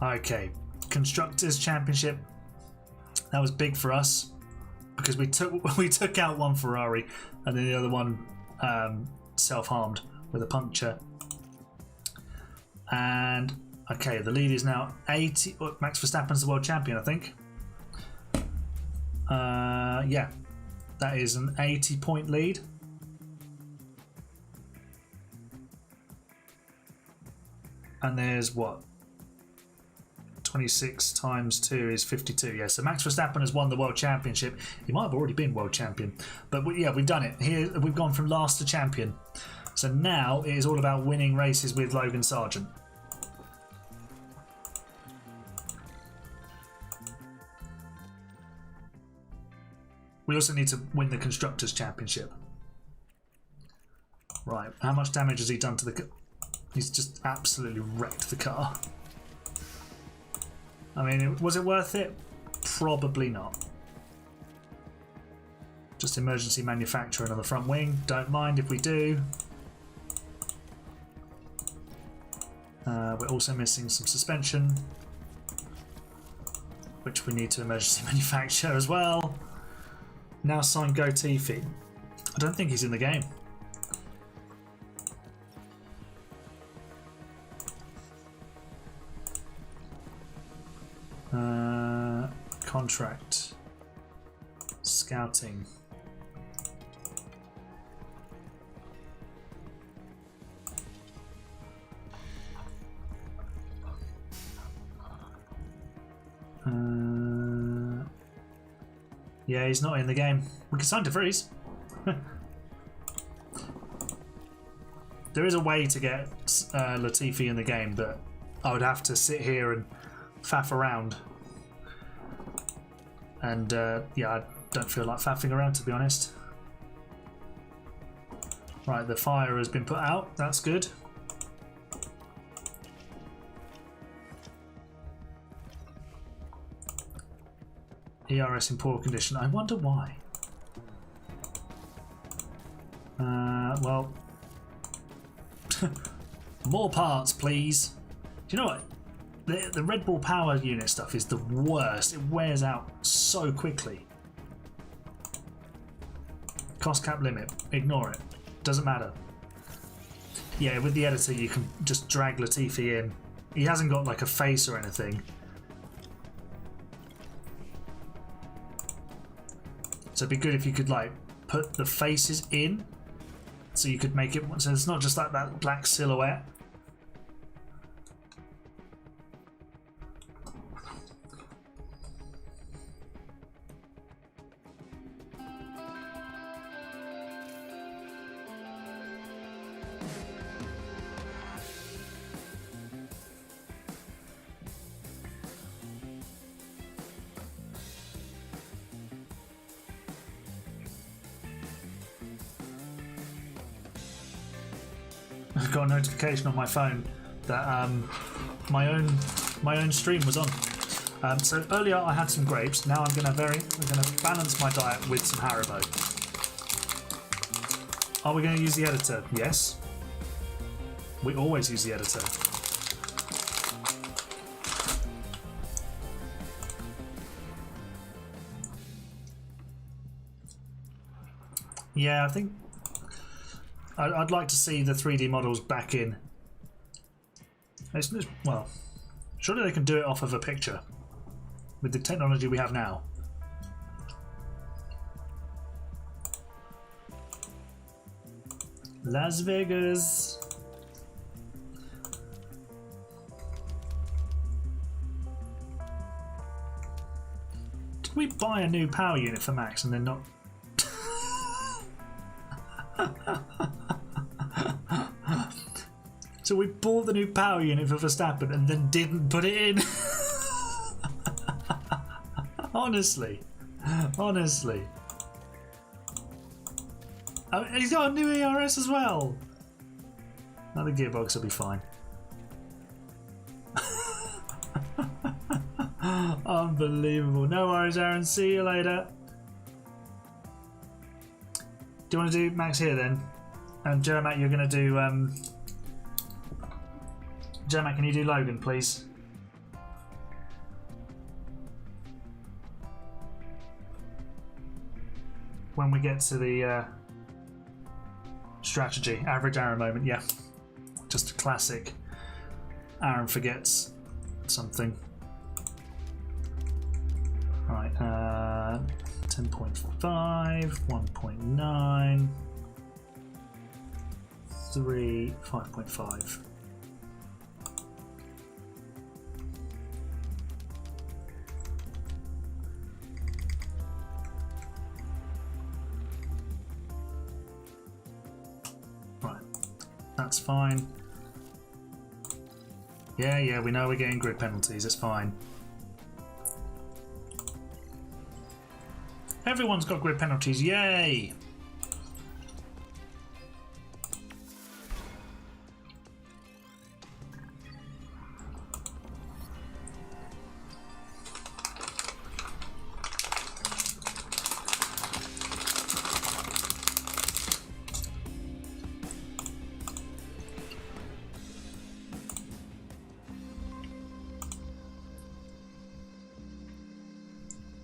Okay, Constructors Championship. That was big for us because we took out one Ferrari and then the other one self-harmed with a puncture. And okay, the lead is now 80. Oh, Max Verstappen's the world champion, I think. Yeah, that is an 80-point lead. And there's what? 26 times 2 is 52. Yeah, so Max Verstappen has won the World Championship. He might have already been World Champion. But yeah, we've done it. Here we've gone from last to champion. So now it is all about winning races with Logan Sargent. We also need to win the Constructors' Championship. Right, how much damage has he done to the car? He's just absolutely wrecked the car. I mean, was it worth it? Probably not. Just emergency manufacturing on the front wing. Don't mind if we do. We're also missing some suspension, which we need to emergency manufacture as well. Now sign Gotifi. I don't think he's in the game. Contract. Scouting. Yeah, he's not in the game. We can sign DeVries. There is a way to get Latifi in the game, but I would have to sit here and faff around. And yeah, I don't feel like faffing around, to be honest. Right, the fire has been put out. That's good. ERS in poor condition. I wonder why. Well, more parts, please. Do you know what? The Red Bull power unit stuff is the worst. It wears out so quickly. Cost cap limit. Ignore it. Doesn't matter. Yeah, with the editor you can just drag Latifi in. He hasn't got like a face or anything. So it'd be good if you could like put the faces in, so you could make it so it's not just like that black silhouette. I've got a notification on my phone that my own My own stream was on. So earlier I had some grapes. Now we're gonna balance my diet with some Haribo. Are we gonna use the editor? Yes. We always use the editor. Yeah, I think I'd like to see the 3D models back in. Well, surely they can do it off of a picture with the technology we have now. Las Vegas. Did we buy a new power unit for Max and then not? So we bought the new power unit for Verstappen and then didn't put it in. Honestly. Oh, he's got a new ERS as well. Now the gearbox will be fine. Unbelievable. No worries, Aaron. See you later. Do you want to do Max here then? And Jermac, you're going to do... Jermac, can you do Logan, please? When we get to the strategy, average Aaron moment, yeah. Just a classic. Aaron forgets something. Right, 10.5, 1.9, 3, 5.5. Right, that's fine. Yeah, we know we're getting grid penalties, it's fine. Everyone's got grid penalties, yay!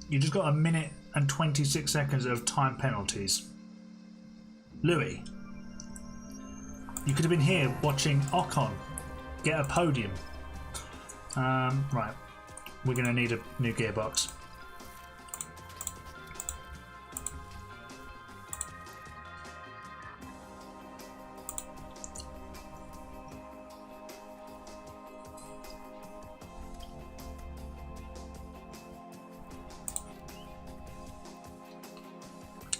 You just got a minute and 26 seconds of time penalties. Louis, you could have been here watching Ocon get a podium. Right, we're going to need a new gearbox.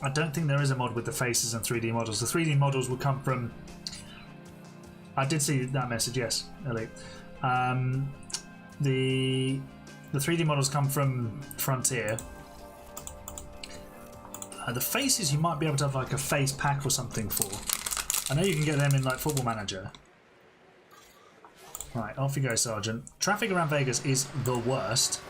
I don't think there is a mod with the faces and 3D models. The 3D models will come from... I did see that message, yes, Ellie. The 3D models come from Frontier. The faces you might be able to have like a face pack or something for. I know you can get them in like Football Manager. Right, off you go, Sergeant. Traffic around Vegas is the worst.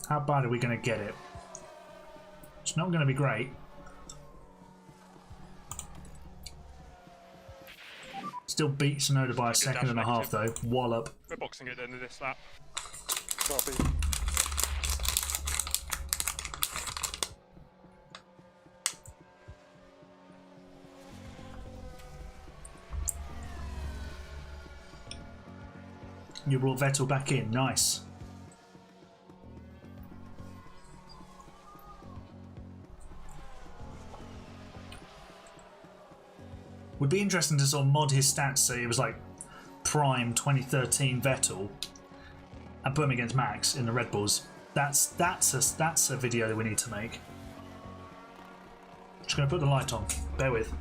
How bad are we going to get it? It's not going to be great. Still beat Sonoda by a second and a half though. Wallop. We're boxing at the end of this lap. Copy. You brought Vettel back in. Nice. Would be interesting to sort of mod his stats so it was like prime 2013 Vettel and put him against Max in the Red Bulls. That's a video that we need to make. Just gonna put the light on. Bear with.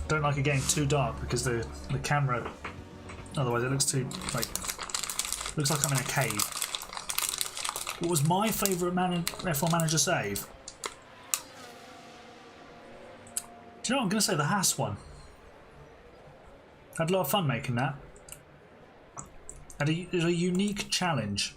Don't like it getting too dark because the camera, otherwise it looks too like Looks like I'm in a cave. What was my favourite F1 Manager save? Do you know what I'm going to say? The Haas one. Had a lot of fun making that. It was a unique challenge.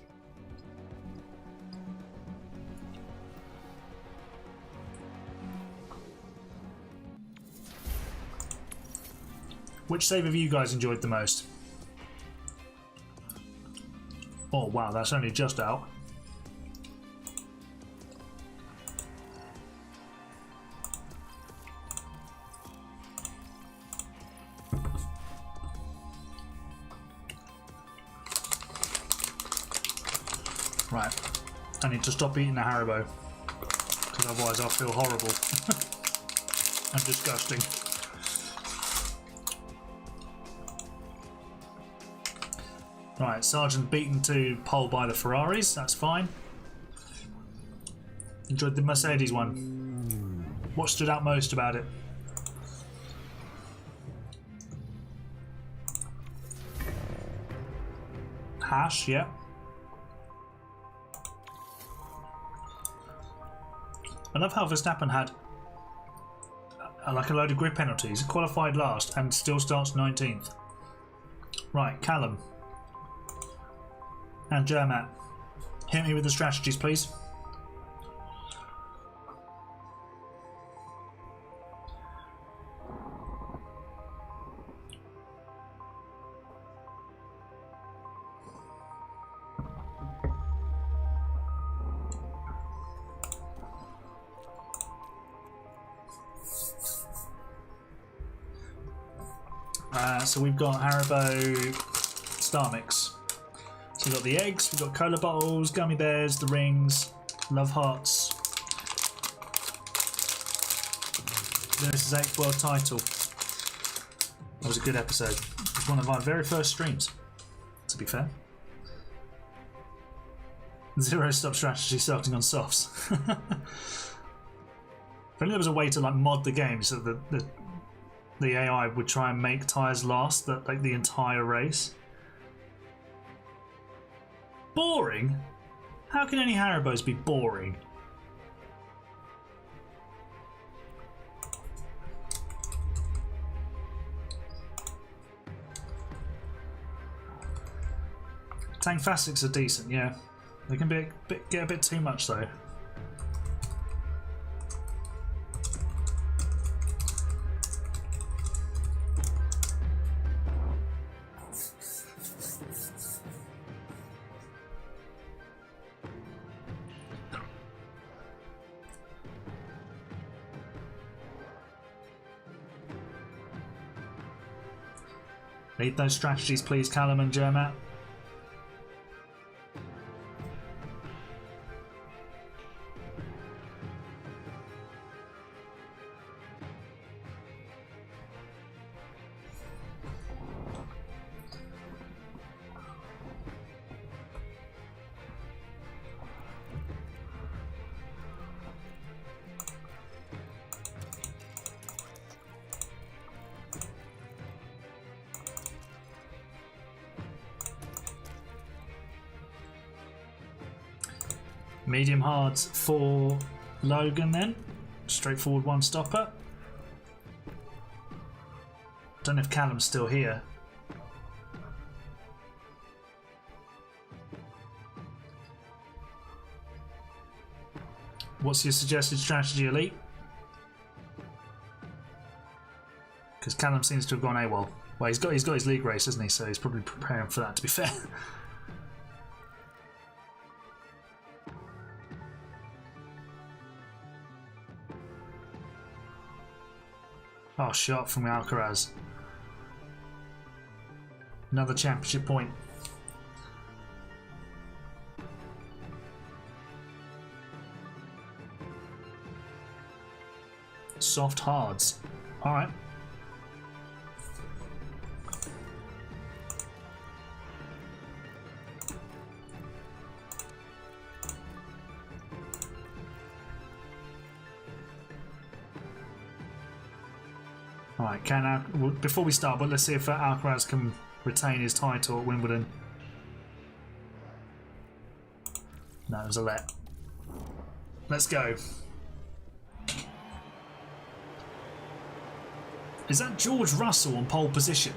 Which save have you guys enjoyed the most? Oh wow, that's only just out. Right, I need to stop eating the Haribo, because otherwise I'll feel horrible and disgusting. Right, Sargent beaten to pole by the Ferraris, that's fine. Enjoyed the Mercedes one. What stood out most about it? Hash, yeah. I love how Verstappen had like a load of grid penalties, qualified last and still starts 19th. Right, Callum and Jermat, hit me with the strategies please. So we've got Haribo Star Mix. So we've got the eggs, we've got cola bottles, gummy bears, the rings, love hearts. This is 8th world title. That was a good episode. It was one of our very first streams, to be fair. Zero stop strategy starting on softs. If only there was a way to like mod the game so that the AI would try and make tyres last like the entire race. Boring? How can any Haribos be boring? Tank Fastics are decent, yeah. They can get a bit too much though. Need those strategies please, Callum and Jermat. Medium hards for Logan then. Straightforward one stopper. Don't know if Callum's still here. What's your suggested strategy, Elite? Because Callum seems to have gone AWOL. Well, he's got his league race, hasn't he? So he's probably preparing for that, to be fair. Oh, shot from Alcaraz. Another championship point. Soft hards. Alright. Alright, before we start, but let's see if Alcaraz can retain his title at Wimbledon. No, it was a let. Let's go. Is that George Russell on pole position?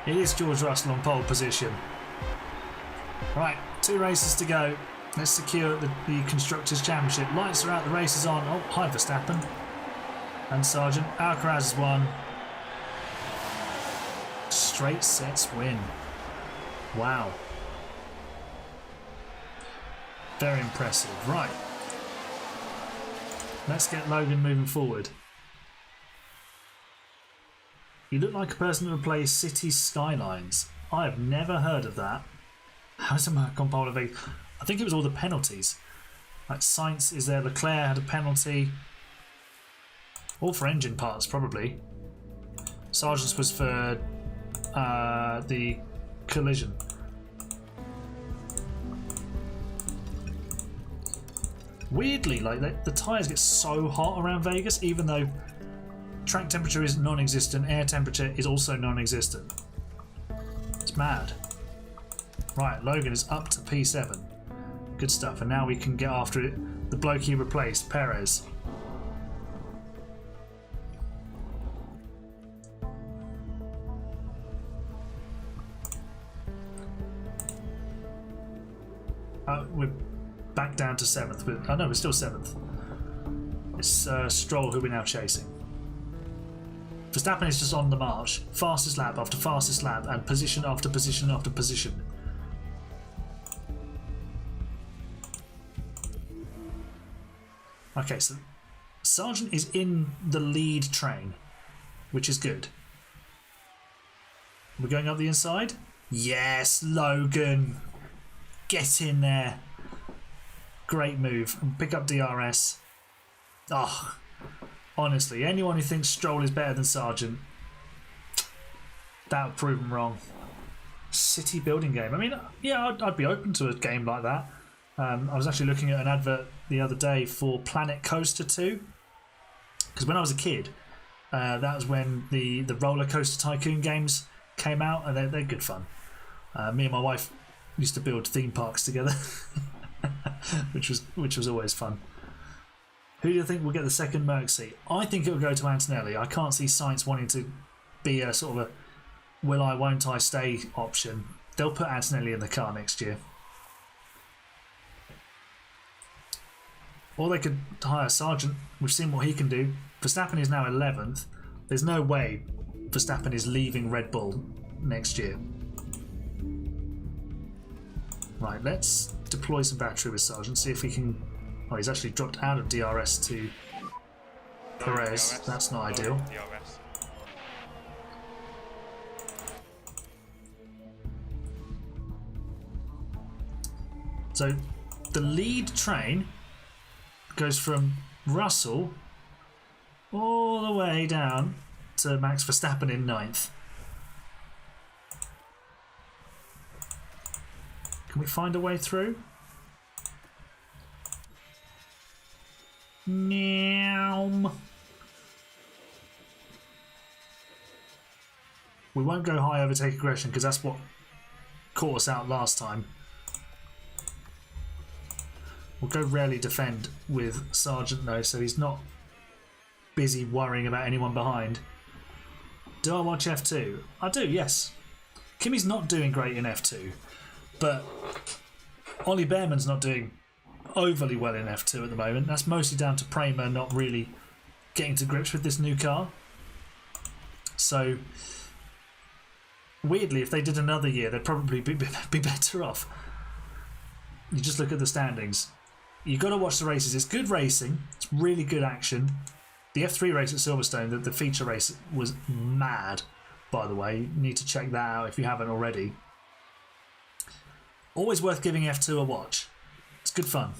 It is George Russell on pole position. Right, 2 races to go. Let's secure the Constructors' Championship. Lights are out, the race is on. Oh, hi Verstappen. And Sargent. Alcaraz has won. Straight sets win. Wow. Very impressive. Right. Let's get Logan moving forward. You look like a person who would play City Skylines. I have never heard of that. How does it work on pole of Vegas? I think it was all the penalties. Like Sainz is there, Leclerc had a penalty. All for engine parts, probably. Sargent's was for the collision. Weirdly, like the tyres get so hot around Vegas, even though track temperature is non-existent, air temperature is also non-existent. It's mad. Right, Logan is up to P7. Good stuff, and now we can get after it. The bloke he replaced, Perez. We're back down to 7th. Oh no, we're still 7th. It's Stroll who we're now chasing. Verstappen is just on the march. Fastest lap after fastest lap and position after position after position. Okay, so Sargent is in the lead train, which is good. We're going up the inside? Yes, Logan! Get in there. Great move. Pick up DRS. Oh, honestly, anyone who thinks Stroll is better than Sargent, that would prove them wrong. City building game. I mean, yeah, I'd be open to a game like that. I was actually looking at an advert the other day for Planet Coaster 2. Because when I was a kid, that was when the Roller Coaster Tycoon games came out, and they're good fun. Me and my wife used to build theme parks together, which was always fun. Who do you think will get the second Merc seat? I think it will go to Antonelli. I can't see Sainz wanting to be a sort of a will I, won't I stay option. They'll put Antonelli in the car next year. Or they could hire Sargent. We've seen what he can do. Verstappen is now 11th. There's no way Verstappen is leaving Red Bull next year. Right, let's deploy some battery with Sargent, see if we can... Oh, he's actually dropped out of DRS to Perez. DRS. That's not ideal. DRS. So the lead train goes from Russell all the way down to Max Verstappen in 9th. Can we find a way through? Meow. We won't go high overtake aggression because that's what caught us out last time. We'll go rarely defend with Sargent though, so he's not busy worrying about anyone behind. Do I watch F2? I do, yes. Kimi's not doing great in F2, but Ollie Behrman's not doing overly well in F2 at the moment. That's mostly down to Prema not really getting to grips with this new car. So, weirdly, if they did another year, they'd probably be better off. You just look at the standings. You've got to watch the races. It's good racing. It's really good action. The F3 race at Silverstone, the feature race, was mad, by the way. You need to check that out if you haven't already. Always worth giving F2 a watch. It's good fun.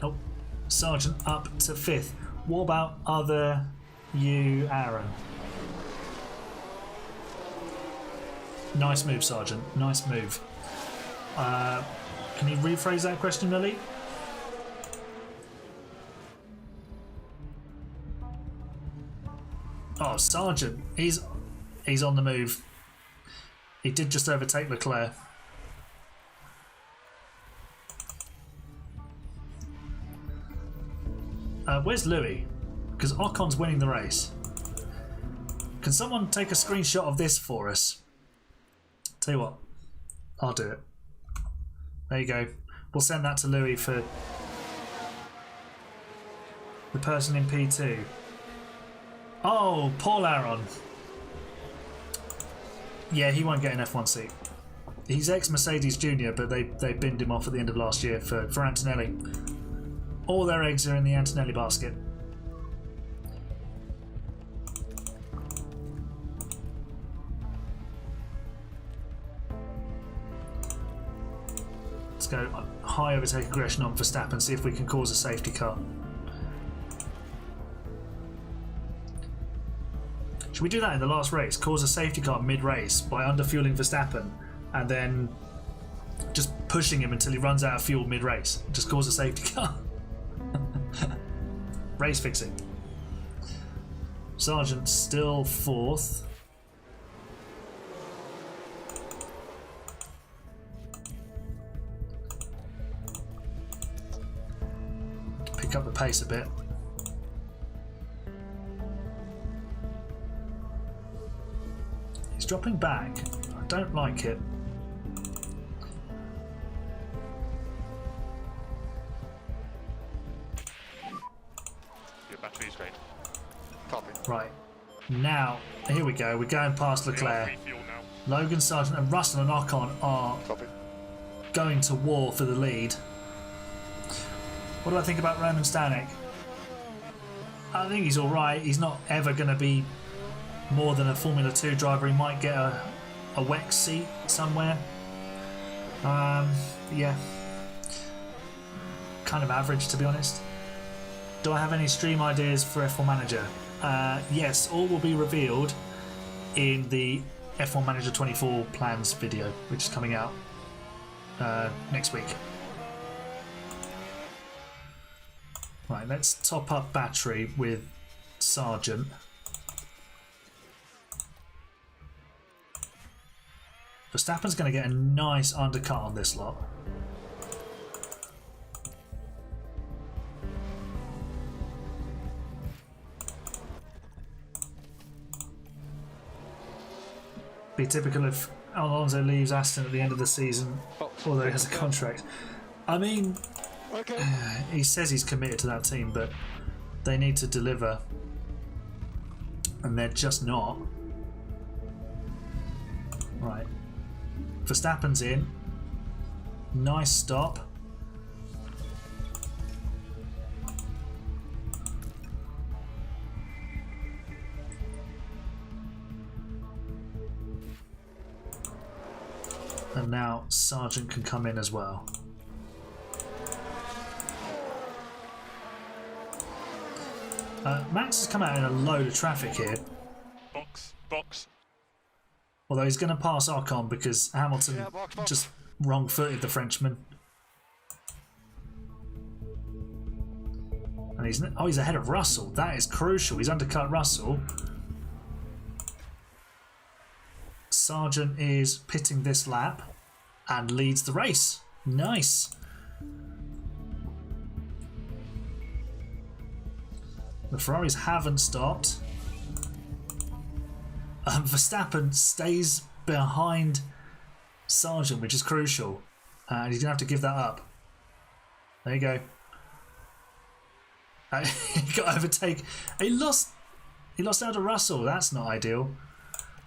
Oh, Sargent up to 5th. What about other you, Aaron. Nice move, Sergeant. Nice move. Can you rephrase that question, Lily? Oh, Sergeant. He's on the move. He did just overtake Leclerc. Where's Louis? Because Ocon's winning the race. Can someone take a screenshot of this for us? Tell you what, I'll do it. There you go. We'll send that to Louis for the person in P2. Oh, Paul Aron. Yeah, he won't get an F1 seat. He's ex-Mercedes Junior, but they binned him off at the end of last year for Antonelli. All their eggs are in the Antonelli basket. Let's go high overtake aggression on Verstappen, see if we can cause a safety car. Should we do that in the last race? Cause a safety car mid-race by underfueling Verstappen and then just pushing him until he runs out of fuel mid-race. Just cause a safety car. Race fixing. Sergeant still fourth. Pick up the pace a bit. He's dropping back. I don't like it. Your battery's great. Copy. Right. Now, here we go. We're going past Leclerc. Logan Sargent and Russell and Ocon are Copy. going to war for the lead. What do I think about Roman Stanek? I think he's alright. He's not ever going to be more than a Formula 2 driver. He might get a WEX seat somewhere. Yeah. Kind of average, to be honest. Do I have any stream ideas for F1 Manager? Yes, all will be revealed in the F1 Manager 24 plans video, which is coming out next week. Right, let's top up battery with Sargent. Verstappen's going to get a nice undercut on this lot. Be typical if Alonso leaves Aston at the end of the season, although he has a contract. I mean, Okay. he says he's committed to that team, but they need to deliver, and they're just not. Right. Verstappen's in. Nice stop. And now Sargent can come in as well. Max has come out in a load of traffic here. Box. Although he's going to pass Ocon because Hamilton box. just wrong-footed the Frenchman. And he's ahead of Russell. That is crucial. He's undercut Russell. Sargent is pitting this lap and leads the race. Nice. The Ferraris haven't stopped. Verstappen stays behind Sargent, which is crucial. And he's going to have to give that up. There you go. He got overtake. He lost out to Russell. That's not ideal.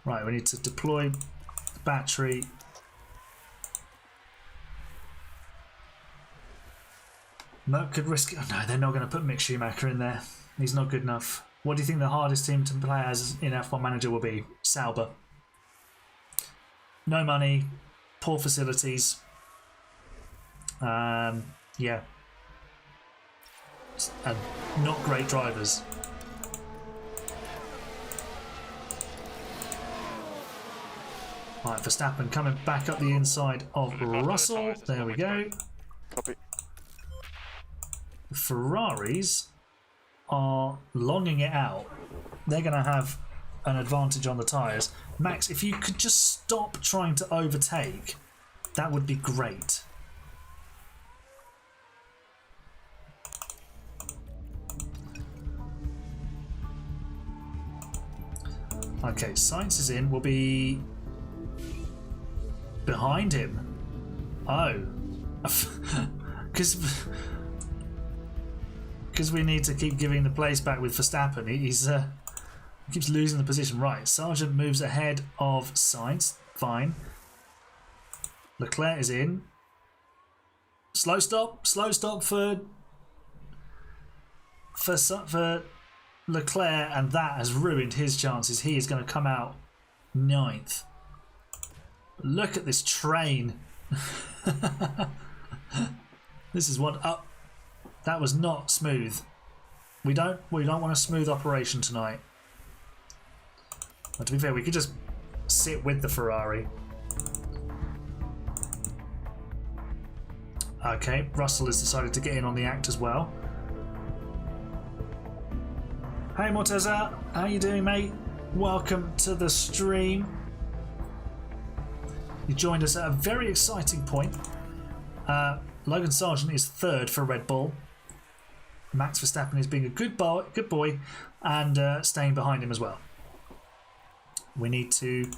Right, we need to deploy the battery. Merck could risk it. Oh, no, they're not going to put Mick Schumacher in there. He's not good enough. What do you think the hardest team to play as in F1 Manager will be? Sauber. No money, poor facilities. Yeah. And not great drivers. Right, Verstappen coming back up the inside of Look after the Russell. tyres, that's There one we way to go. go. Copy. The Ferraris are longing it out. They're going to have an advantage on the tyres. Max, if you could just stop trying to overtake, that would be great. Okay, Sainz is in. We'll be behind him. Oh. Because we need to keep giving the place back with Verstappen. He keeps losing the position. Right, Sargent moves ahead of Sainz. Fine. Leclerc is in. Slow stop for Leclerc, and that has ruined his chances. He is going to come out 9th. Look at this train. This is one up. That was not smooth. We don't want a smooth operation tonight. But to be fair, we could just sit with the Ferrari. Okay, Russell has decided to get in on the act as well. Hey Morteza, how you doing, mate? Welcome to the stream. You joined us at a very exciting point. Logan Sargent is 3rd for Red Bull. Max Verstappen is being a good boy, and staying behind him as well. We need to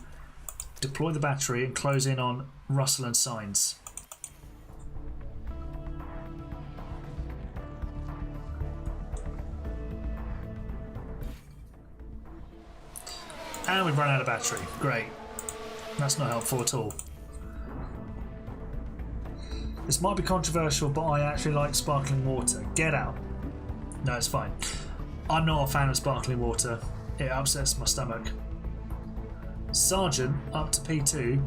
deploy the battery and close in on Russell and Sainz. And we've run out of battery. Great. That's not helpful at all. This might be controversial, but I actually like sparkling water. Get out. No, it's fine. I'm not a fan of sparkling water. It upsets my stomach. Sargent up to P2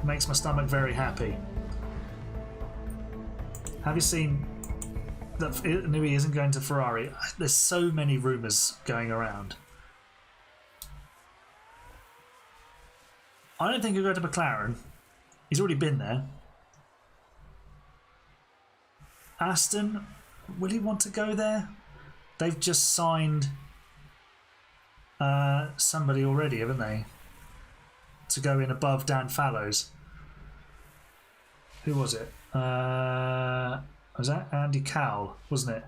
makes my stomach very happy. Have you seen that Nui isn't going to Ferrari? There's so many rumours going around. I don't think he'll go to McLaren. He's already been there. Aston, will he want to go there? They've just signed somebody already, haven't they? To go in above Dan Fallows. Who was it? Was that Andy Cowell, wasn't it?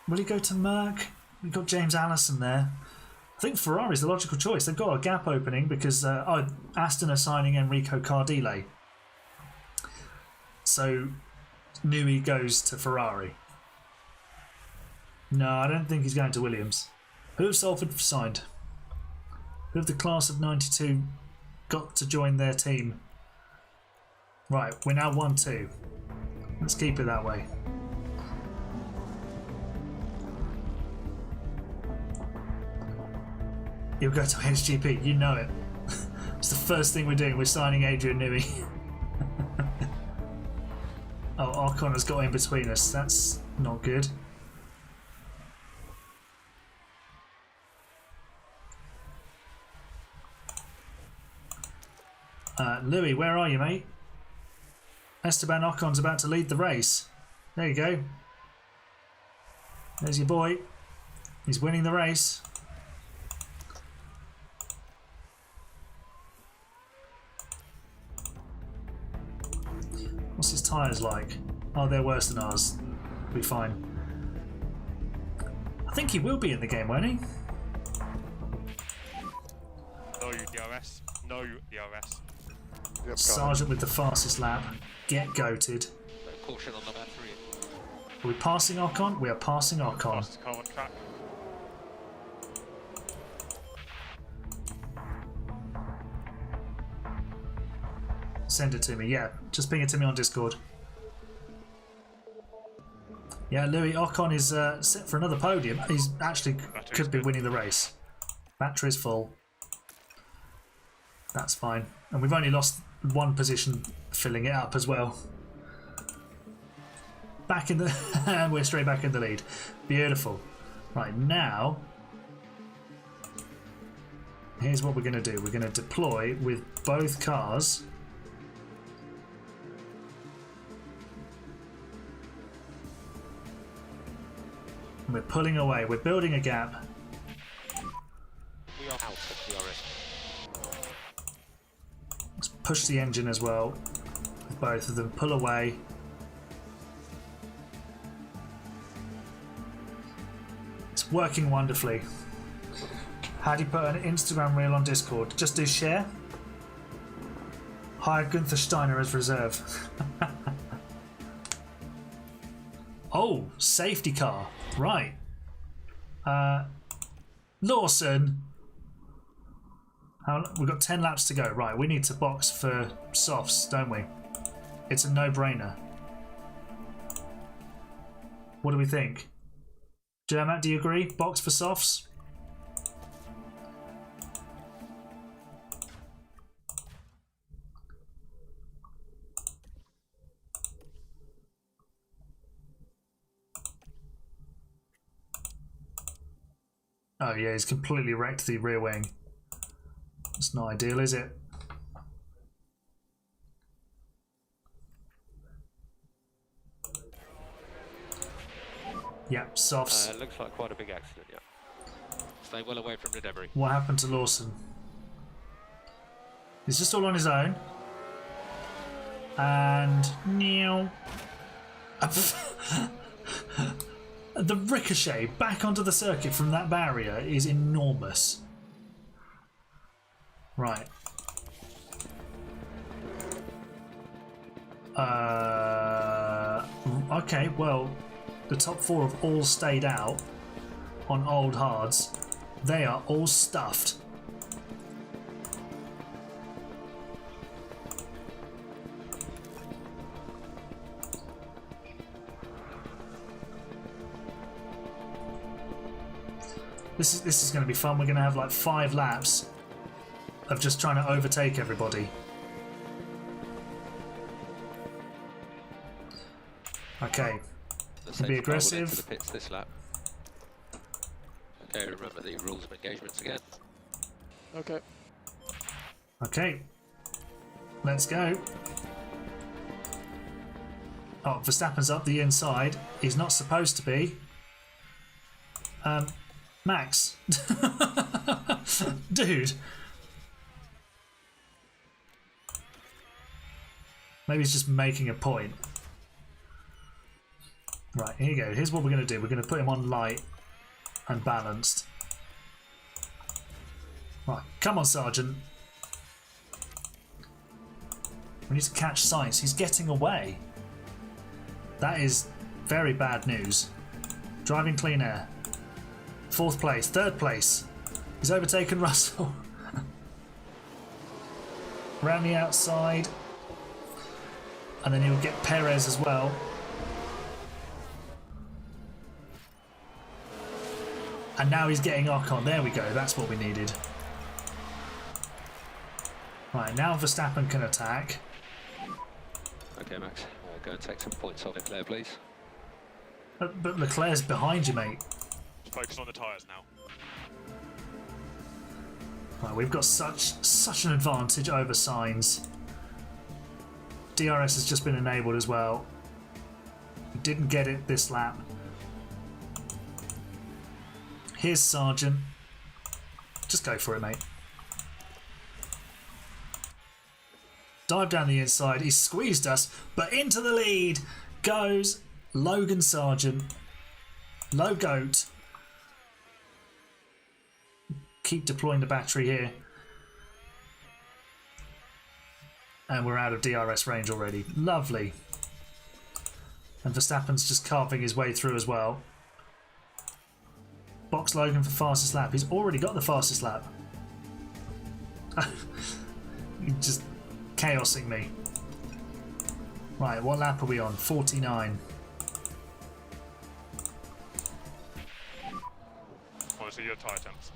Will he go to Merck? We've got James Allison there. I think Ferrari's the logical choice. They've got a gap opening because Aston are signing Enrico Cardile. So Nui goes to Ferrari. No, I don't think he's going to Williams. Who have Salford signed? Who have the class of 92 got to join their team? Right, we're now 1-2. Let's keep it that way. He'll go to AHGP, you know it. It's the first thing we're doing, we're signing Adrian Newey. Oh, Ocon has got in between us, that's not good. Louis, where are you, mate? Esteban Ocon's about to lead the race. There you go. There's your boy. He's winning the race. What's his tyres like? Oh, they're worse than ours. We'll be fine. I think he will be in the game, won't he? No DRS. No DRS. Yep, Sargent with the fastest lap. Get goated. Caution on the battery. Are we passing Ocon? We are passing Ocon. Fastest car on track. Send it to me, yeah. Just ping it to me on Discord. Yeah, Louis Ocon is set for another podium. He's actually could be winning the race. Battery's full. That's fine. And we've only lost one position filling it up as well. back in the... and we're straight back in the lead. Beautiful. Right, now... here's what we're going to do. We're going to deploy with both cars. And we're pulling away. We're building a gap. We are out of DRS. Let's push the engine as well. With both of them. Pull away. It's working wonderfully. How do you put an Instagram reel on Discord? Just do share. Hire Gunther Steiner as reserve. Oh, safety car. Right. Lawson. We've got 10 laps to go. Right, we need to box for softs, don't we? It's a no-brainer. What do we think? Jermat, do you agree? Box for softs? Oh yeah, he's completely wrecked the rear wing. It's not ideal, is it? Yep, softs. Looks like quite a big accident, yeah. Stay well away from the debris. What happened to Lawson? He's just all on his own. And... meow. The ricochet back onto the circuit from that barrier is enormous. Right. Okay, well, the top four have all stayed out on old hards. They are all stuffed. This is going to be fun. We're going to have like 5 laps of just trying to overtake everybody. Okay, be aggressive. To the pits this lap. Okay, remember the rules of engagements again. Okay. Okay, let's go. Oh, Verstappen's up the inside. He's not supposed to be. Max. Dude. Maybe he's just making a point. Right, here you go. Here's what we're going to do. We're going to put him on light and balanced. Right, come on, Sergeant. We need to catch Sainz. He's getting away. That is very bad news. Driving clean air. 4th place, 3rd place. He's overtaken Russell. Round the outside. And then he'll get Perez as well. And now he's getting Ocon. There we go, that's what we needed. Right, now Verstappen can attack. Okay, Max, go and take some points off Leclerc, please. But Leclerc's behind you, mate. Focus on the tyres now. Right, we've got such an advantage over Sainz. DRS has just been enabled as well. We didn't get it this lap. Here's Sargent. Just go for it, mate. Dive down the inside. He squeezed us, but into the lead goes Logan Sargent. Low goat. Keep deploying the battery here. And we're out of DRS range already. Lovely. And Verstappen's just carving his way through as well. Box Logan for fastest lap. He's already got the fastest lap. He's just chaosing me. Right, what lap are we on? 49. Want to see your tyre temps?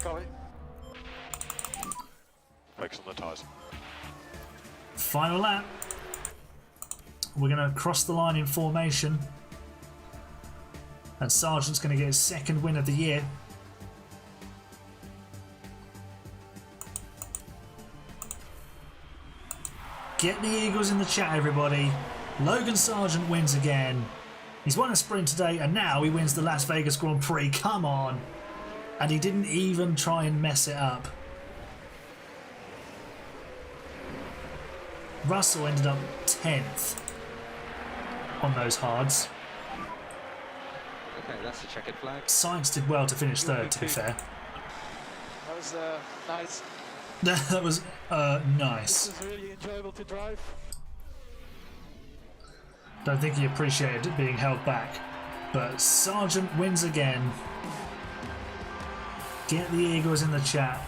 Copy. Focus on the tyres. Final lap. We're going to cross the line in formation. And Sargent's going to get his second win of the year. Get the Eagles in the chat, everybody. Logan Sargent wins again. He's won a sprint today, and now he wins the Las Vegas Grand Prix. Come on. And he didn't even try and mess it up. Russell ended up 10th on those hards. Okay, that's the checkered flag. Sainz did well to finish third, to be fair. That was nice. That was nice. This is really enjoyable to drive. Don't think he appreciated it being held back. But Sargent wins again. Get the Eagles in the chat.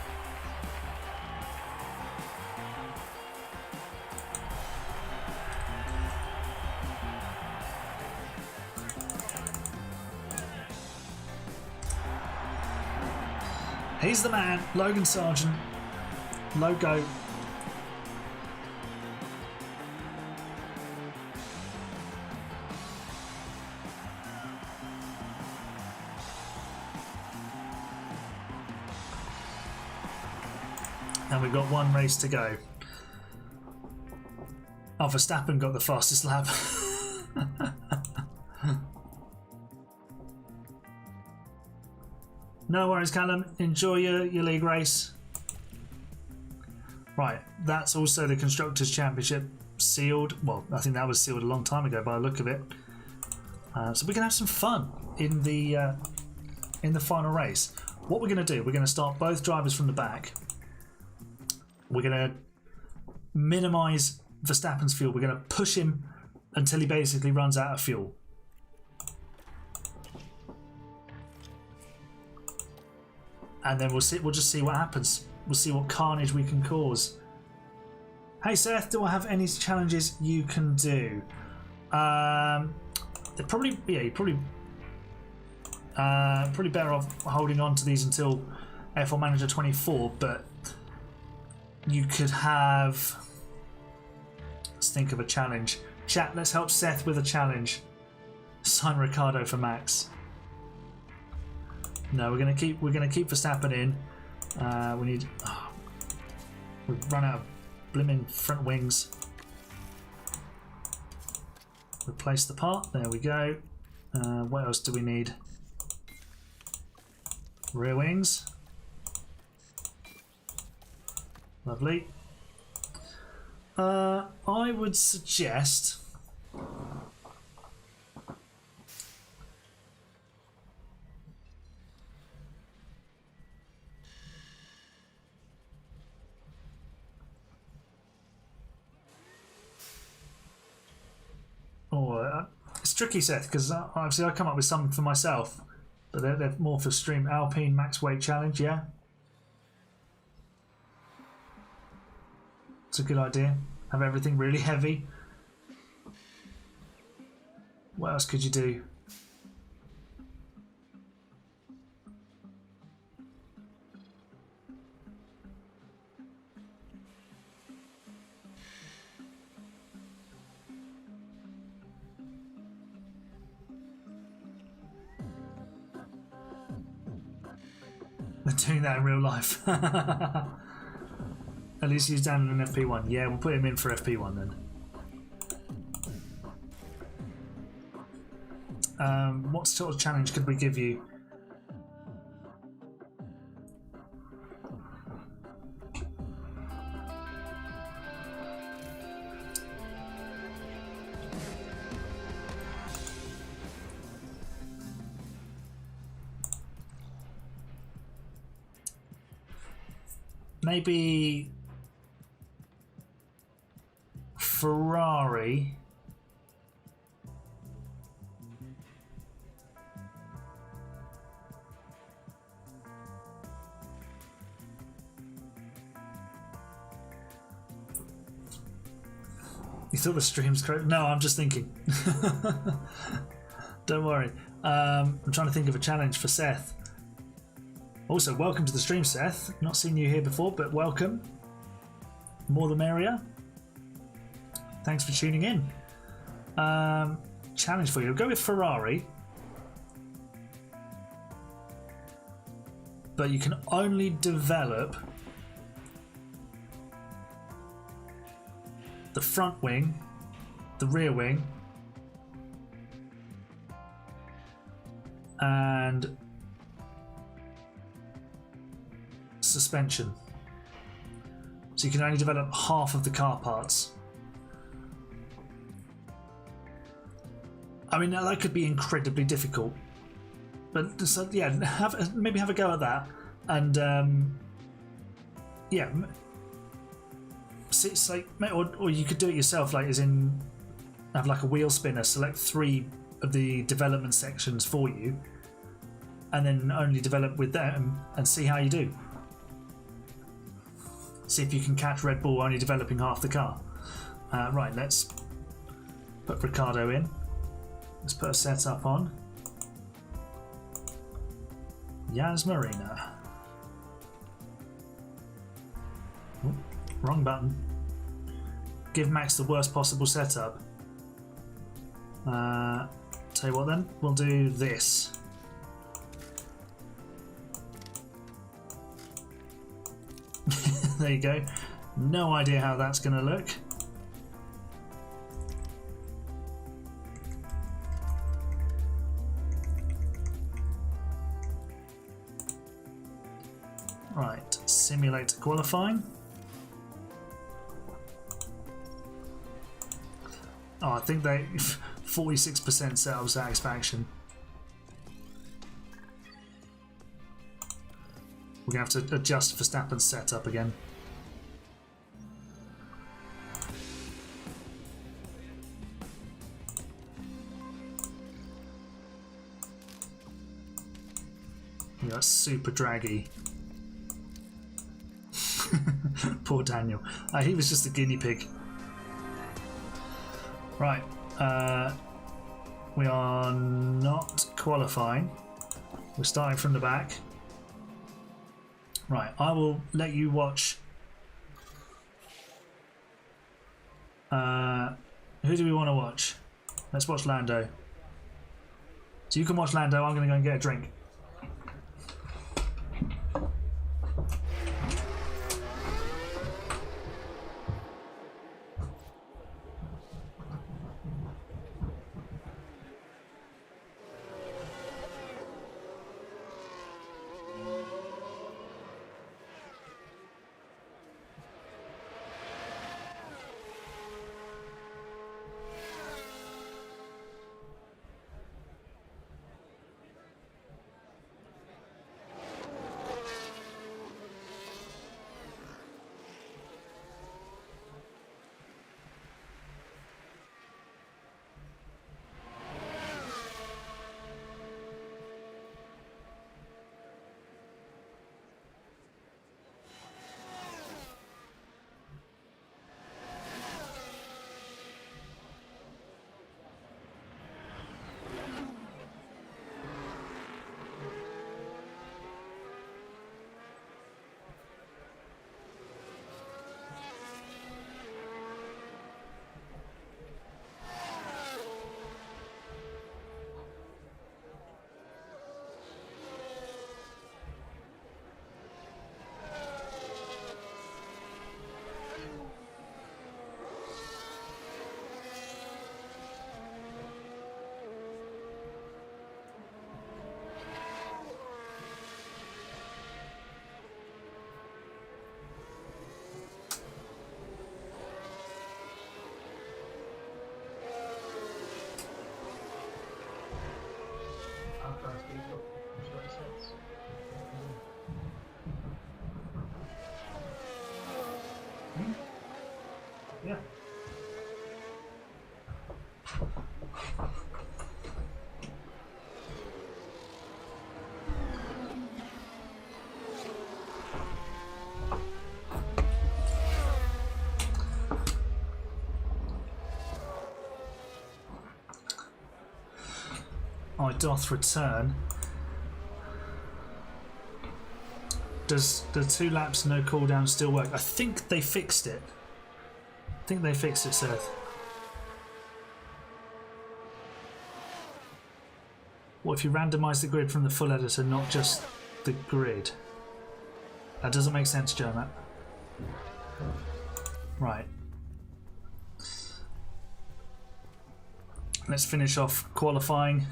He's the man, Logan Sargent. Logo. And we've got one race to go. Oh, Verstappen got the fastest lap. No worries, Callum. Enjoy your league race. Right, that's also the Constructors' Championship sealed. Well, I think that was sealed a long time ago by the look of it. So we can have some fun in the final race. What we're going to do, we're going to start both drivers from the back. We're going to minimise Verstappen's fuel. We're going to push him until he basically runs out of fuel. And then we'll just see what happens. We'll see what carnage we can cause. Hey Seth, do I have any challenges you can do? They're probably you're probably better off holding on to these until F1 Manager 24, but you could have. Let's think of a challenge. Chat, let's help Seth with a challenge. Sign Ricardo for Max. No, we're gonna keep Verstappen in. We've run out of blimmin' front wings. Replace the part. There we go. What else do we need? Rear wings. Lovely. I would suggest. It's tricky, Seth, because obviously I come up with something for myself, but they're more for stream. Alpine Max Weight Challenge, yeah? It's a good idea. Have everything really heavy. What else could you do? We're doing that in real life. At least he's down in an FP1. Yeah, we'll put him in for FP1 then. What sort of challenge could we give you? Maybe Ferrari. You thought the stream's correct? No, I'm just thinking. Don't worry. I'm trying to think of a challenge for Seth. Also, welcome to the stream, Seth. Not seen you here before, but welcome. More the merrier. Thanks for tuning in. Challenge for you. We'll go with Ferrari. But you can only develop the front wing, the rear wing, and suspension. So you can only develop half of the car parts. I mean, that could be incredibly difficult. But so, yeah, maybe have a go at that, and yeah, it's like, or you could do it yourself, like as in have like a wheel spinner, select 3 of the development sections for you, and then only develop with them and see how you do. See if you can catch Red Bull only developing half the car. Right, let's put Ricardo in. Let's put a setup on. Yas Marina. Oh, wrong button. Give Max the worst possible setup. Tell you what then, we'll do this. There you go. No idea how that's going to look. Right, simulate qualifying. Oh, I think they 46% setup satisfaction. We're going to have to adjust Verstappen's setup again. Yeah, that's super draggy. Poor Daniel. He was just a guinea pig. Right. We are not qualifying. We're starting from the back. Right. I will let you watch. Who do we want to watch? Let's watch Lando. So you can watch Lando. I'm going to go and get a drink. Yeah. I doth return. Does the 2 laps no cooldown still work? I think they fixed it. I think they fixed it, Seth. What if you randomise the grid from the full editor, not just the grid? That doesn't make sense, Jermat. Right. Let's finish off qualifying.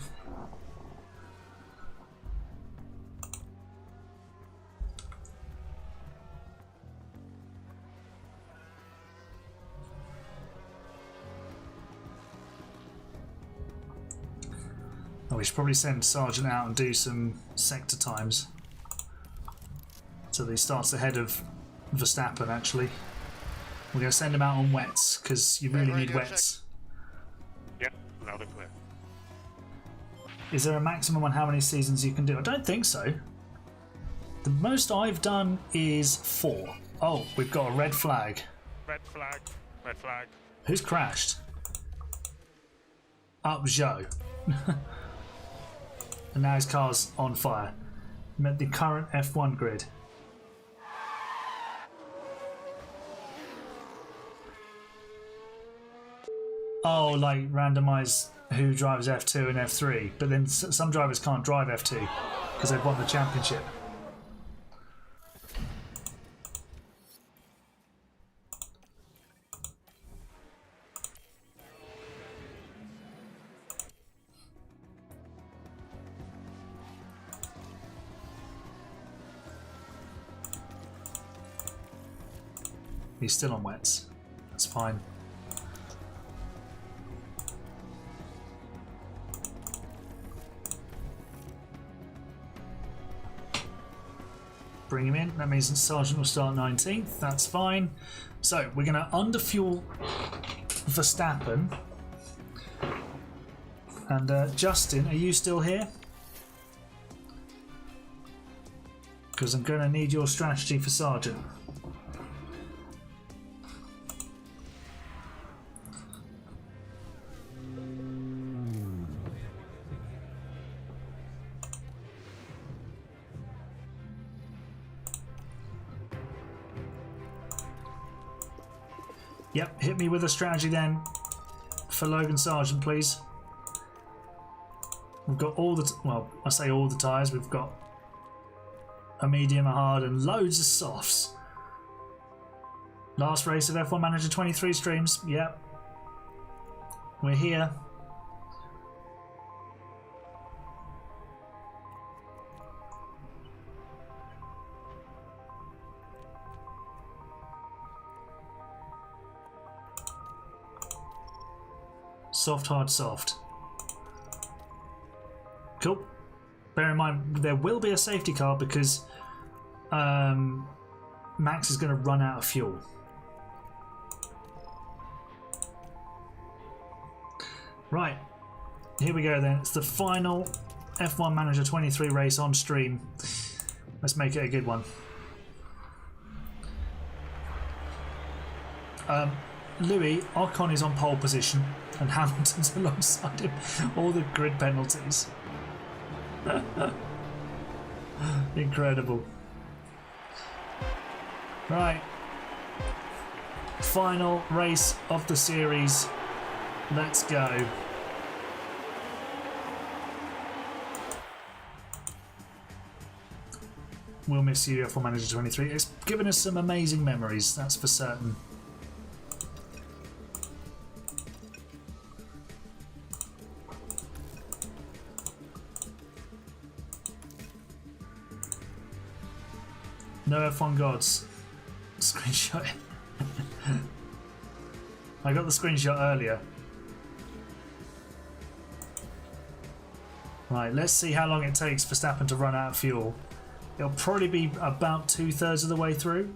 Oh, we should probably send Sargent out and do some sector times. So that he starts ahead of Verstappen, actually. We're going to send him out on wets, because you really need wets. Yeah, loud and clear. Is there a maximum on how many seasons you can do? I don't think so. The most I've done is 4. Oh, we've got a red flag. Red flag, red flag. Who's crashed? Up Joe. And now his car's on fire. Met the current F1 grid. Oh, like randomise who drives F2 and F3, but then some drivers can't drive F2 because they've won the championship. He's still on wets. That's fine. Bring him in. That means that Sargent will start 19th. That's fine. So we're going to underfuel Verstappen. And Justin, are you still here? Because I'm going to need your strategy for Sargent. Yep, hit me with a strategy then for Logan Sargent, please. We've got all the, well, I say all the tyres, we've got a medium, a hard, and loads of softs. Last race of F1 Manager 23 streams, yep. We're here. Soft, hard, soft. Cool. Bear in mind, there will be a safety car because Max is going to run out of fuel. Right. Here we go then. It's the final F1 Manager 23 race on stream. Let's make it a good one. Louis, Ocon is on pole position and Hamilton's alongside him. All the grid penalties. Incredible. Right. Final race of the series. Let's go. We'll miss you, F1 Manager 23. It's given us some amazing memories, that's for certain. No F1 gods. Screenshot. I got the screenshot earlier. Right, let's see how long it takes Verstappen to run out of fuel. It'll probably be about 2/3 of the way through.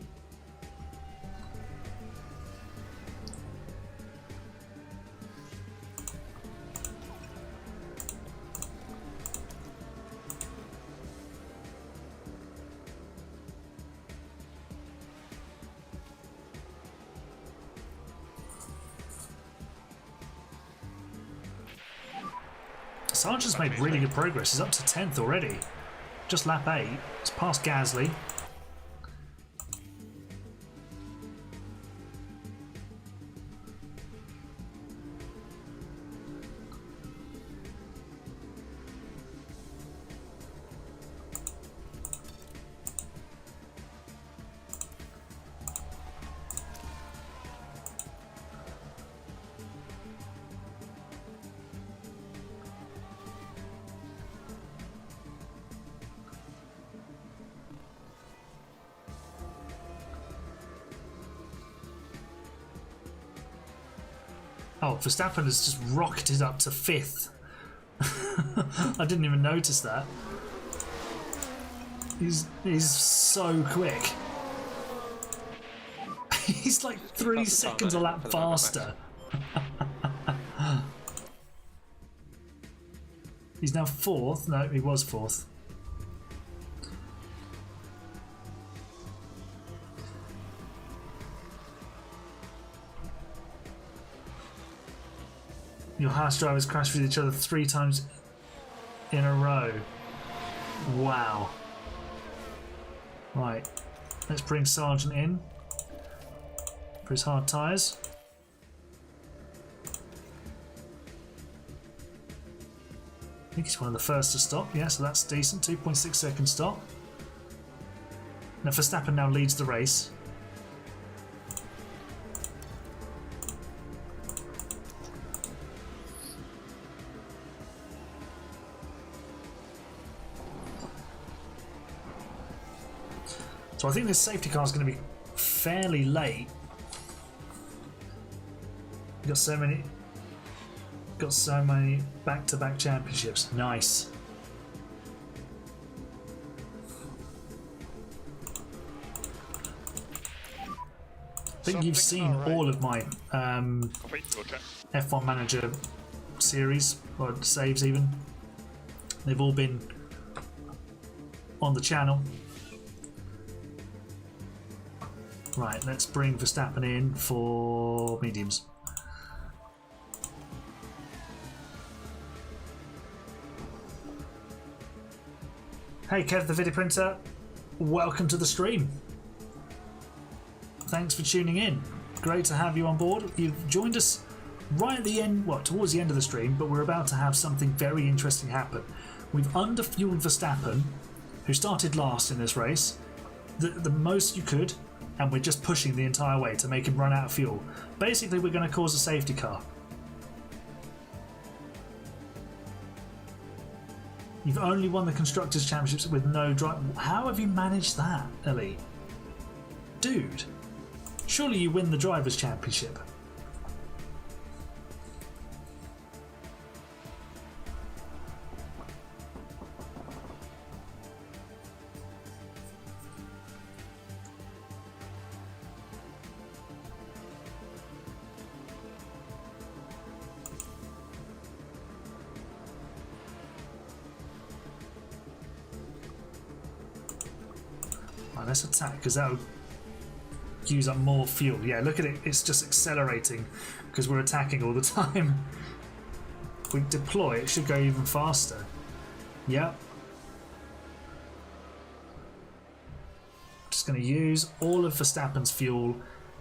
Sargent's made really good progress. He's up to 10th already. Just lap 8. It's past Gasly. Oh, Verstappen has just rocketed up to 5th. I didn't even notice that. He's so quick. He's like 3 seconds a lap faster. He's now 4th. No, he was 4th. Your Haas drivers crashed with each other 3 times in a row. Wow. Right. Let's bring Sargent in for his hard tyres. I think he's one of the first to stop. Yeah, so that's decent. 2.6 second stop. Now Verstappen now leads the race. So I think this safety car is going to be fairly late. Got so many back-to-back championships. Nice. I think you've seen all of my F1 Manager series, or saves even. They've all been on the channel. Right, let's bring Verstappen in for mediums. Hey Kev the video printer, welcome to the stream. Thanks for tuning in. Great to have you on board. You've joined us right at the end, well, towards the end of the stream, but we're about to have something very interesting happen. We've underfueled Verstappen, who started last in this race, the most you could, and we're just pushing the entire way to make him run out of fuel. Basically, we're going to cause a safety car. You've only won the Constructors' Championships with no drive. How have you managed that, Ellie? Dude, surely you win the Drivers' Championship. Right, let's attack, because that'll use up more fuel. Yeah, look at it, it's just accelerating because we're attacking all the time. If we deploy, it should go even faster. Yep. Just going to use all of Verstappen's fuel.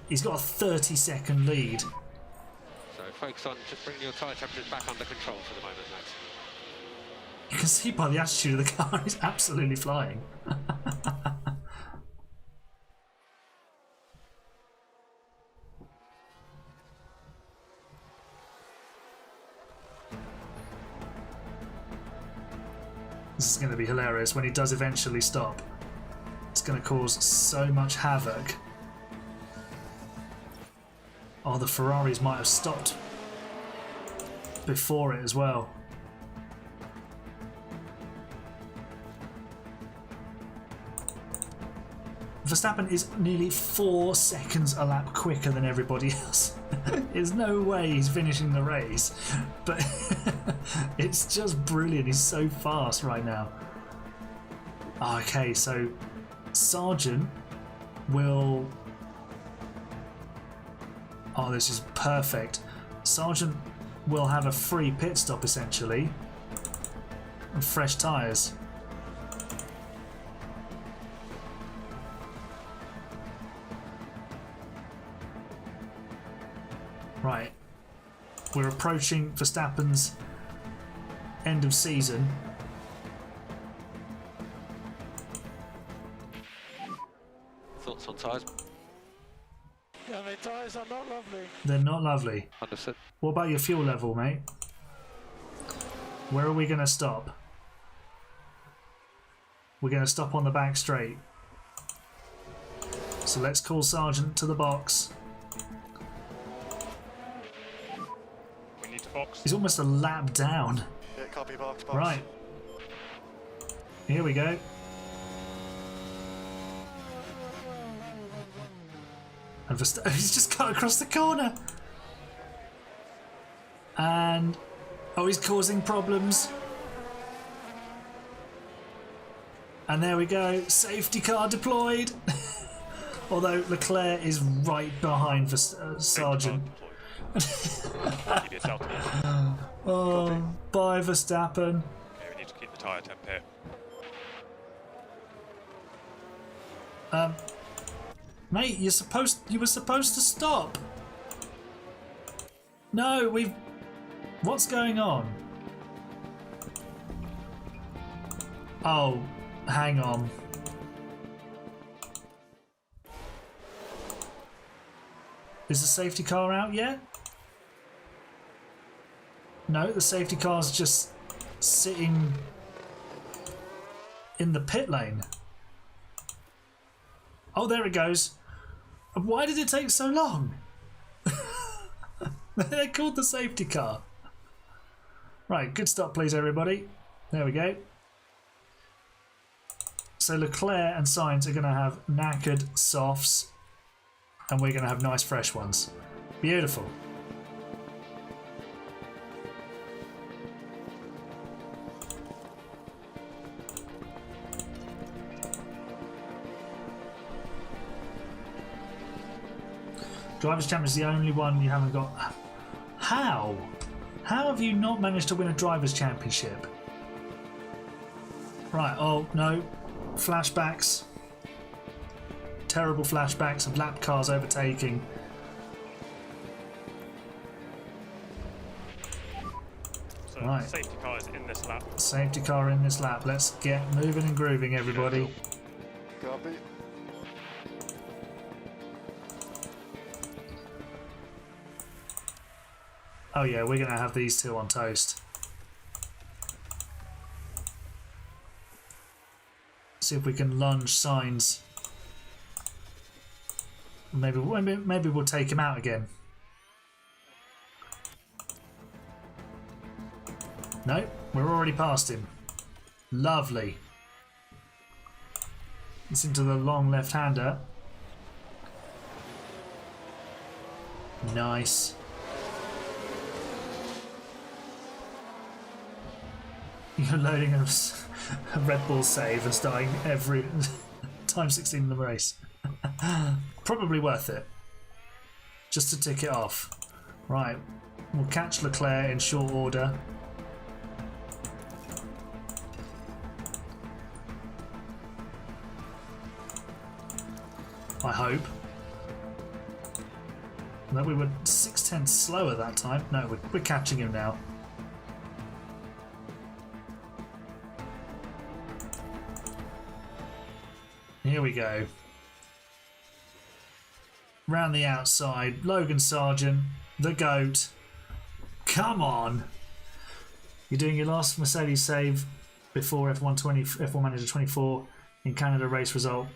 He's got a 30-second lead. So focus on just bringing your tyre temperatures back under control for the moment, Max. You can see by the attitude of the car, he's absolutely flying. This is going to be hilarious when he does eventually stop. It's going to cause so much havoc. Oh, the Ferraris might have stopped before it as well. Verstappen is nearly 4 seconds a lap quicker than everybody else. There's no way he's finishing the race, but it's just brilliant. He's so fast right now. Okay, so Sargent will... Oh, this is perfect. Sargent will have a free pit stop essentially, and fresh tyres. Right, we're approaching Verstappen's end of season. Thoughts on tyres? Yeah, my tyres are not lovely. They're not lovely. Understood. What about your fuel level, mate? Where are we going to stop? We're going to stop on the back straight. So let's call Sargent to the box. box. He's almost a lap down. Yeah, copy box. Right. Here we go. And he's just cut across the corner. And oh, he's causing problems. And there we go. Safety car deployed. Although Leclerc is right behind the Sargent. Oh, bye Verstappen. Yeah, we need to keep the tyre temp here. Mate, you were supposed to stop. No, what's going on? Oh, hang on. Is the safety car out yet? No, the safety car's just sitting in the pit lane. Oh, there it goes. Why did it take so long? They called the safety car. Right, good stop please everybody. There we go. So Leclerc and Sainz are going to have knackered softs and we're going to have nice fresh ones. Beautiful. Drivers' Champion is the only one you haven't got. How? How have you not managed to win a Drivers' Championship? Right, oh no. Flashbacks. Terrible flashbacks of lap cars overtaking. So Right. safety car is in this lap. Safety car in this lap. Let's get moving and grooving, everybody. Copy. Oh yeah, we're going to have these two on toast. See if we can lunge Signs. Maybe we'll take him out again. No, we're already past him. Lovely. It's into the long left-hander. Nice. You're loading a Red Bull save and starting every time 16 in the race. Probably worth it. Just to tick it off. Right, we'll catch Leclerc in short order. I hope. No, we were 6/10 slower that time. No, we're catching him now. Here we go. Round the outside, Logan Sargent, the GOAT. Come on! You're doing your last Mercedes save before F1 Manager 24 in Canada race result.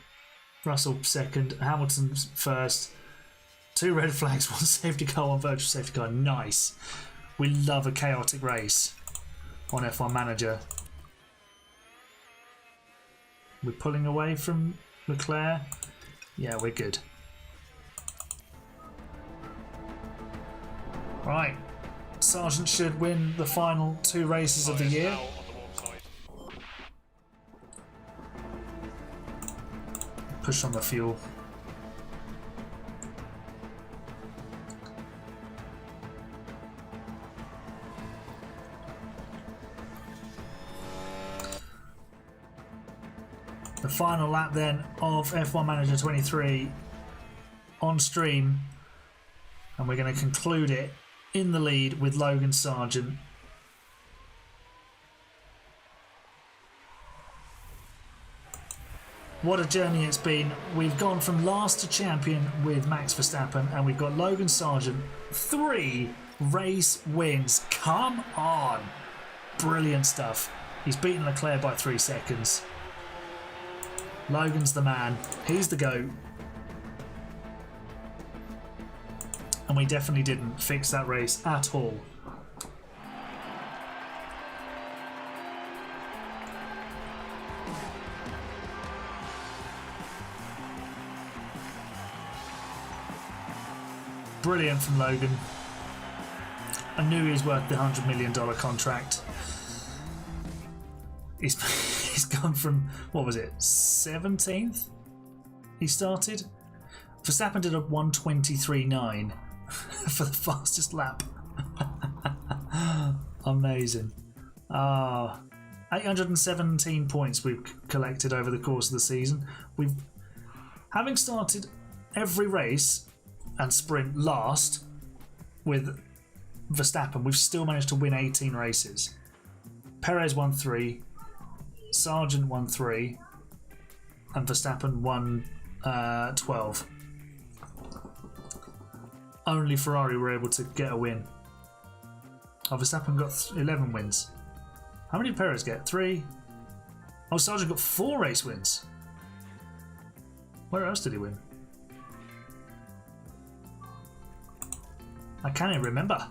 Russell second, Hamilton first. 2 red flags, 1 safety car, 1 virtual safety car. Nice. We love a chaotic race on F1 Manager. We're pulling away from Leclerc. Yeah, we're good. Right. Sargent should win the final 2 races of the year. Now on the warm side. Push on the fuel. The final lap then of F1 Manager 23 on stream, and we're going to conclude it in the lead with Logan Sargent. What a journey it's been. We've gone from last to champion with Max Verstappen, and we've got Logan Sargent 3 race wins. Come on. Brilliant stuff. He's beaten Leclerc by 3 seconds. Logan's the man. He's the GOAT. And we definitely didn't fix that race at all. Brilliant from Logan. I knew he was worth the $100 million contract. He's gone from, what was it, 17th? He started. Verstappen did a 1:23.9 for the fastest lap. Amazing. 817 points we've collected over the course of the season. Having started every race and sprint last with Verstappen, we've still managed to win 18 races. Perez won 3, Sargent won 3, and Verstappen won 12. Only Ferrari were able to get a win. Oh, Verstappen got 11 wins. How many did Perez get? 3? Oh, Sargent got 4 race wins. Where else did he win? I can't even remember.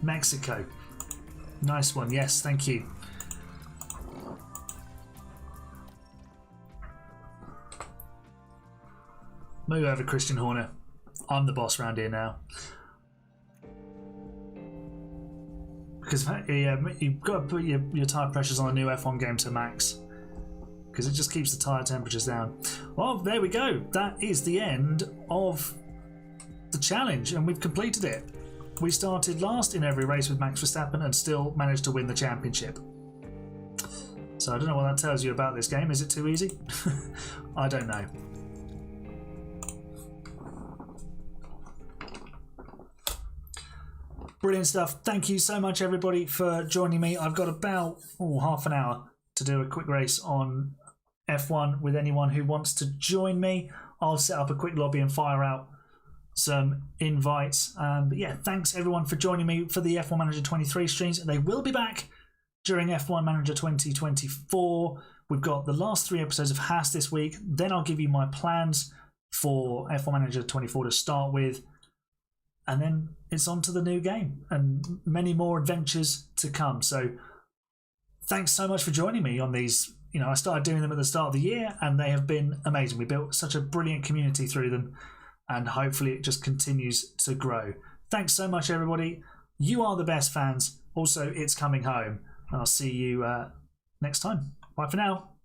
Mexico. Nice one. Yes, thank you. Move over, Christian Horner. I'm the boss around here now. Because you've got to put your tyre pressures on a new F1 game to max. Because it just keeps the tyre temperatures down. Well, there we go. That is the end of the challenge, and we've completed it. We started last in every race with Max Verstappen and still managed to win the championship. So I don't know what that tells you about this game. Is it too easy? I don't know. Brilliant stuff. Thank you so much, everybody, for joining me. I've got about half an hour to do a quick race on F1 with anyone who wants to join me. I'll set up a quick lobby and fire out some invites. But yeah, thanks everyone for joining me for the F1 Manager 23 streams. They will be back during F1 Manager 2024. We've got the last 3 episodes of Haas this week. Then I'll give you my plans for F1 Manager 24 to start with. And then it's on to the new game and many more adventures to come. So thanks so much for joining me on these. You know, I started doing them at the start of the year and they have been amazing. We built such a brilliant community through them and hopefully it just continues to grow. Thanks so much, everybody. You are the best fans. Also, it's coming home. And I'll see you next time. Bye for now.